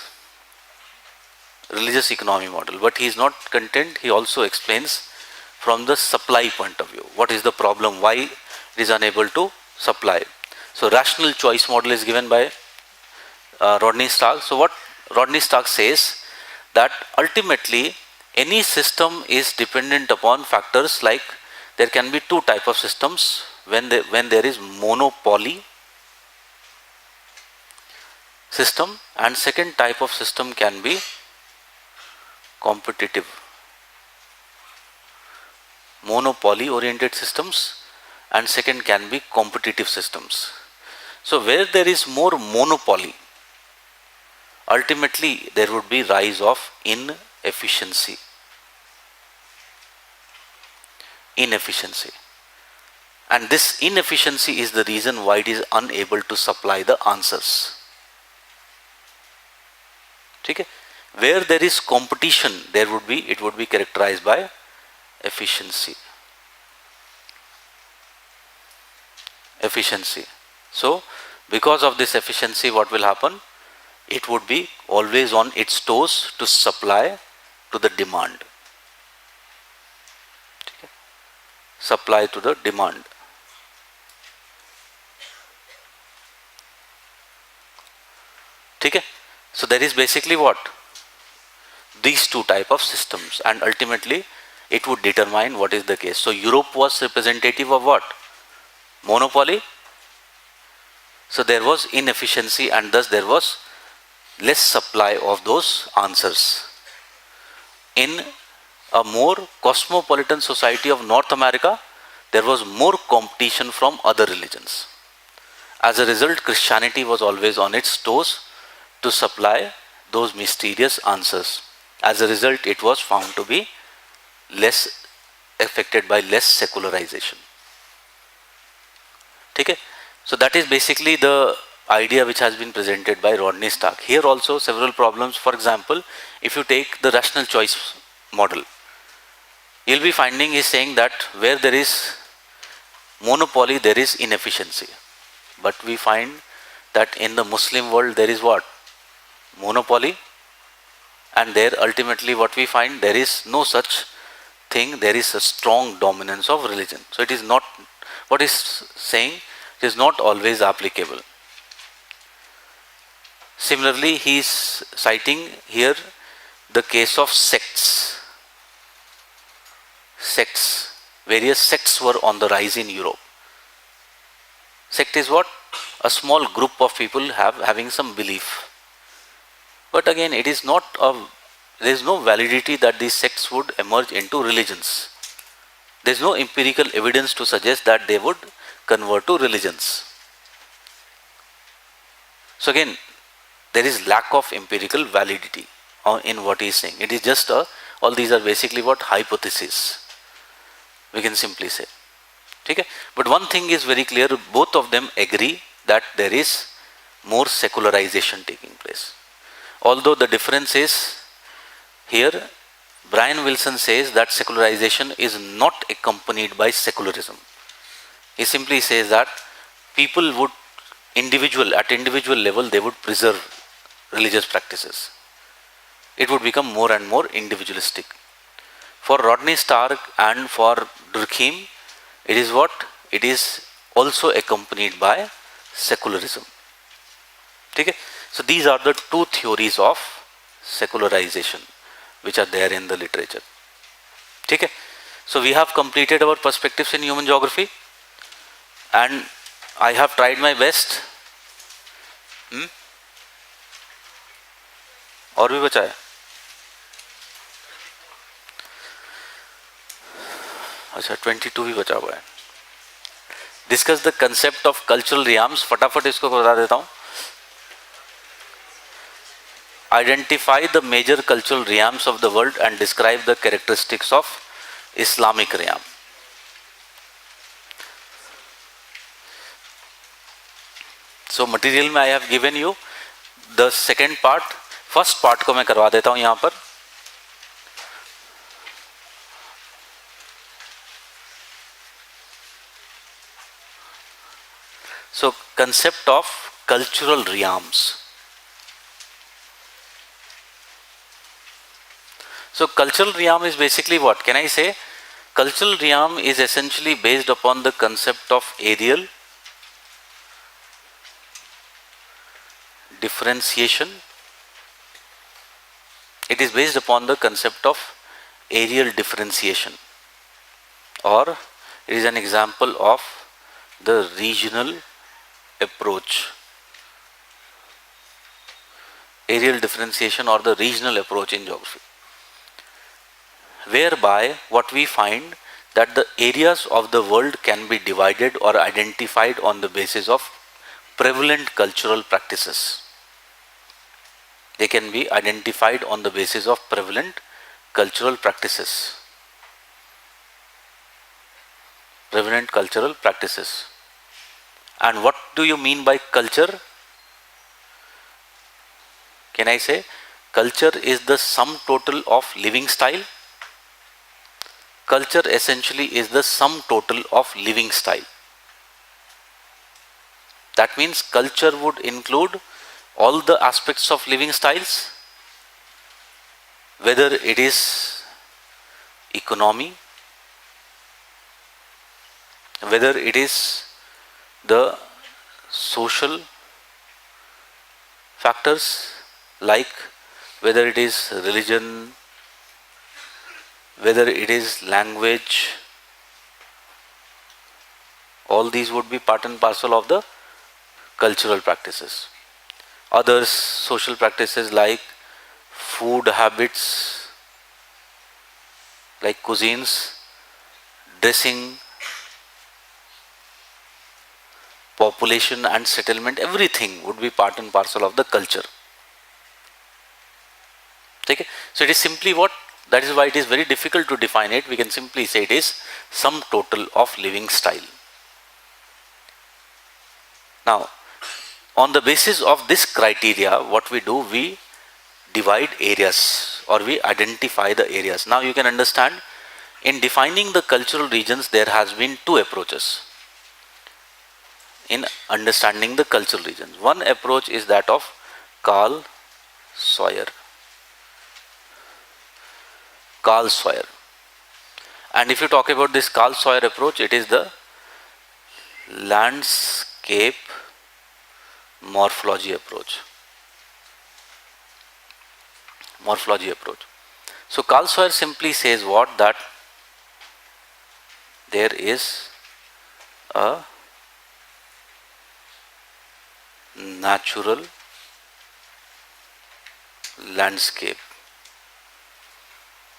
religious economy model. But he is not content. He also explains from the supply point of view. What is the problem? Why it is unable to supply? So rational choice model is given by Rodney Stark. So what Rodney Stark says, that ultimately any system is dependent upon factors like, there can be two types of systems when there is monopoly system, and second type of system can be competitive. Monopoly oriented systems, and second can be competitive systems. So where there is more monopoly, ultimately there would be rise of inefficiency. Inefficiency. And this inefficiency is the reason why it is unable to supply the answers. Okay? Where there is competition, it would be characterized by efficiency. Efficiency. So, because of this efficiency, what will happen? It would be always on its toes to supply to the demand. supply to the demand. Okay? So there is basically what? These two type of systems, and ultimately it would determine what is the case. So Europe was representative of what? Monopoly. So there was inefficiency, and thus there was less supply of those answers. In a more cosmopolitan society of North America, there was more competition from other religions. As a result, Christianity was always on its toes to supply those mysterious answers. As a result, it was found to be less affected by less secularization. Okay? So that is basically the idea which has been presented by Rodney Stark. Here also several problems. For example, if you take the rational choice model, you'll be finding is saying that where there is monopoly, there is inefficiency. But we find that in the Muslim world, there is what? Monopoly. And there ultimately what we find, there is no such thing, there is a strong dominance of religion. So it is not, what is saying, it is not always applicable. Similarly, he is citing here the case of sects. Sects. Various sects were on the rise in Europe. Sect is what? A small group of people having some belief. But again, it is not there is no validity that these sects would emerge into religions. There is no empirical evidence to suggest that they would convert to religions. So again, there is lack of empirical validity in what he is saying. It is just all these are basically what? Hypotheses. We can simply say. Okay? But one thing is very clear, both of them agree that there is more secularization taking place. Although the difference is, here Brian Wilson says that secularization is not accompanied by secularism. He simply says that people would at individual level, they would preserve religious practices. It would become more and more individualistic. For Rodney Stark and for Durkheim, it is what? It is also accompanied by secularism. Okay? So these are the two theories of secularization which are there in the literature. Okay? So we have completed our perspectives in human geography, and I have tried my best. और भी बचा है? अच्छा 22 भी बचा हुआ है. Discuss the concept of cultural realms. फटाफट इसको बता देता हूँ. Identify the major cultural realms of the world and describe the characteristics of Islamic realm. So material में I have given you the second part. First part को मैं करवा देता हूँ यहाँ पर. So concept of cultural realms. So cultural realm is basically what? Can I say? Cultural realm is essentially based upon the concept of areal differentiation. It is based upon the concept of areal differentiation, or it is an example of the regional approach. Areal differentiation or the regional approach in geography, whereby what we find that the areas of the world can be divided or identified on the basis of prevalent cultural practices. They can be identified on the basis of prevalent cultural practices. Prevalent cultural practices. And what do you mean by culture? Can I say? Culture is the sum total of living style. Culture essentially is the sum total of living style. That means culture would include all the aspects of living styles, whether it is economy, whether it is the social factors, like whether it is religion, whether it is language, all these would be part and parcel of the cultural practices. Others, social practices like food habits, like cuisines, dressing, population and settlement, everything would be part and parcel of the culture. Okay? So it is simply what, that is why it is very difficult to define it. We can simply say it is sum total of living style. Now, on the basis of this criteria, what we do, we divide areas or we identify the areas. Now you can understand, in defining the cultural regions, there has been two approaches in understanding the cultural regions. One approach is that of Carl Sawyer. Carl Sawyer. And if you talk about this Carl Sawyer approach, it is the landscape morphology approach. Morphology approach. So Carl Sawyer simply says what? That there is a natural landscape,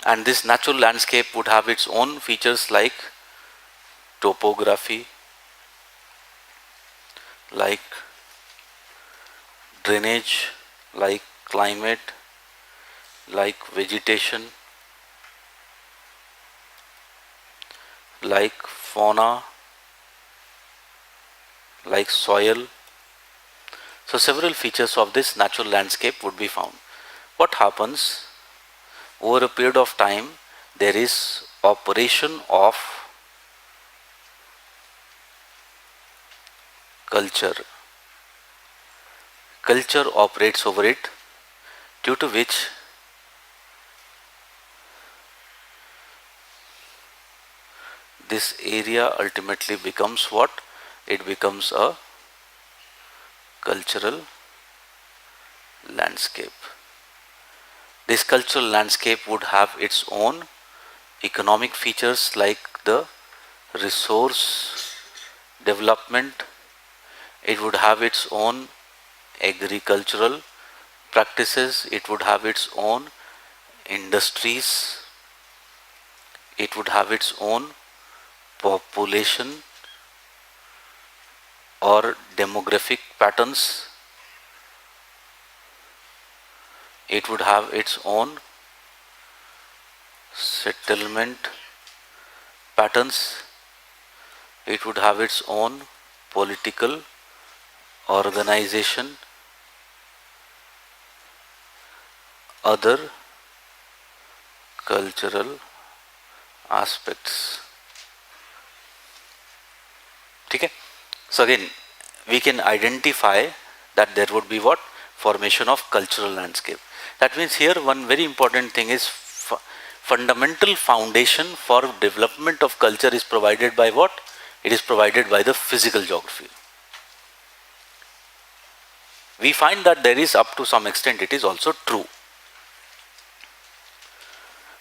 and this natural landscape would have its own features like topography, like drainage, like climate, like vegetation, like fauna, like soil. So several features of this natural landscape would be found. What happens? Over a period of time, there is operation of culture. Culture operates over it, due to which this area ultimately becomes what? It becomes a cultural landscape. This cultural landscape would have its own economic features like the resource development. It would have its own agricultural practices. It would have its own industries. It would have its own population or demographic patterns. It would have its own settlement patterns. It would have its own political organization, other cultural aspects. Okay? So again, we can identify that there would be what? Formation of cultural landscape. That means here one very important thing is fundamental foundation for development of culture is provided by what? It is provided by the physical geography. We find that there is, up to some extent, it is also true.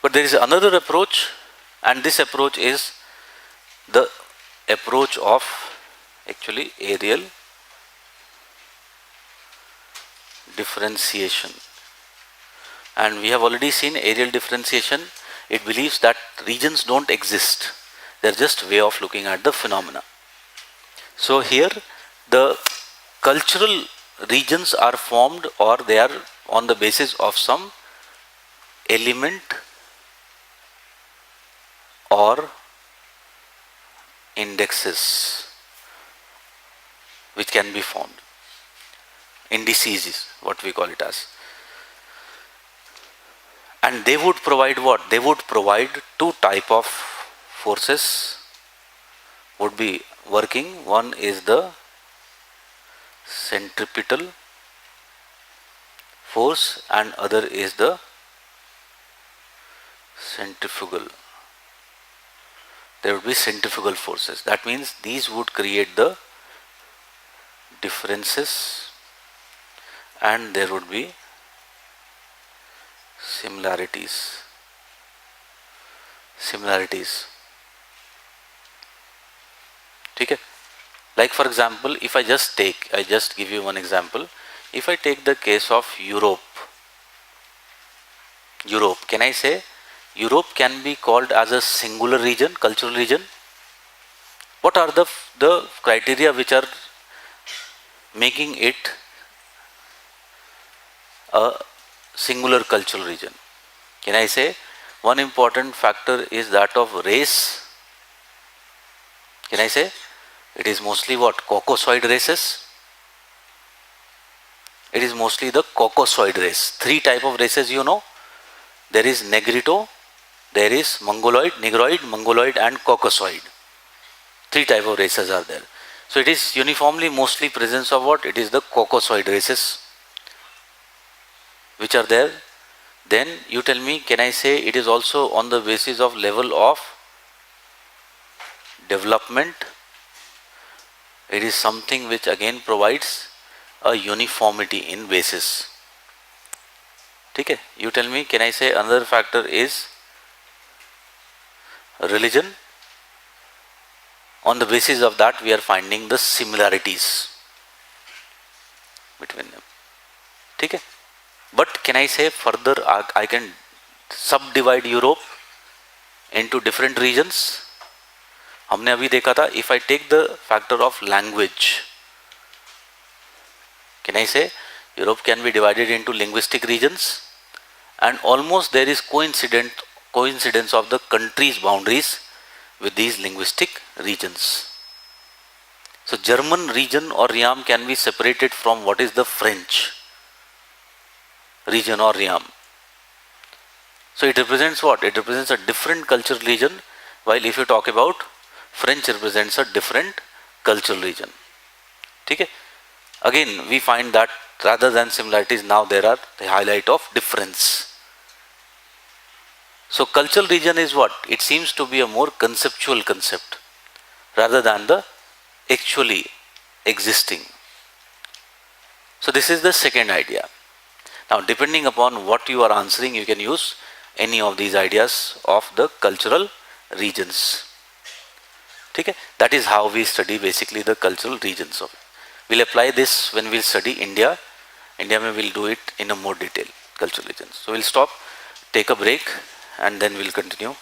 But there is another approach, and this approach is the approach of actually areal differentiation. And we have already seen areal differentiation. It believes that regions don't exist. They're just way of looking at the phenomena. So here the cultural regions are formed, or they are on the basis of some element or indexes which can be found. Indices is what we call it as. And they would provide what? They would provide two type of forces would be working. One is the centripetal force and other is the centrifugal there would be centrifugal forces. That means these would create the differences and there would be similarities. ठीक है? Like for example, if I just give you one example. If I take the case of Europe, can I say Europe can be called as a singular region, cultural region? What are the criteria which are making it a singular cultural region? Can I say one important factor is that of race? Can I say it is mostly what? Caucasoid races. It is mostly the Caucasoid race. 3 type of races you know. There is Negrito, there is Mongoloid, Negroid, Mongoloid and Caucasoid. 3 type of races are there. So it is uniformly mostly presence of what? It is the Caucasoid races which are there. Then you tell me, can I say it is also on the basis of level of development? It is something which again provides a uniformity in basis. Okay? You tell me, can I say another factor is religion? On the basis of that we are finding the similarities between them. Okay? But can I say further I can subdivide Europe into different regions? हमने अभी देखा था, if I take the factor of language, can I say Europe can be divided into linguistic regions and almost there is coincidence of the country's boundaries with these linguistic regions. So German region or realm can be separated from what is the French region or realm. So it represents what? It represents a different cultural region, while if you talk about French represents a different cultural region. Okay? Again we find that rather than similarities now there are the highlight of difference. So cultural region is what? It seems to be a more conceptual concept rather than the actually existing. So this is the second idea. Now depending upon what you are answering, you can use any of these ideas of the cultural regions. Okay? That is how we study basically the cultural regions of it. We'll apply this when we'll study India. India we will do it in a more detail, cultural regions. So we'll stop, take a break and then we'll continue.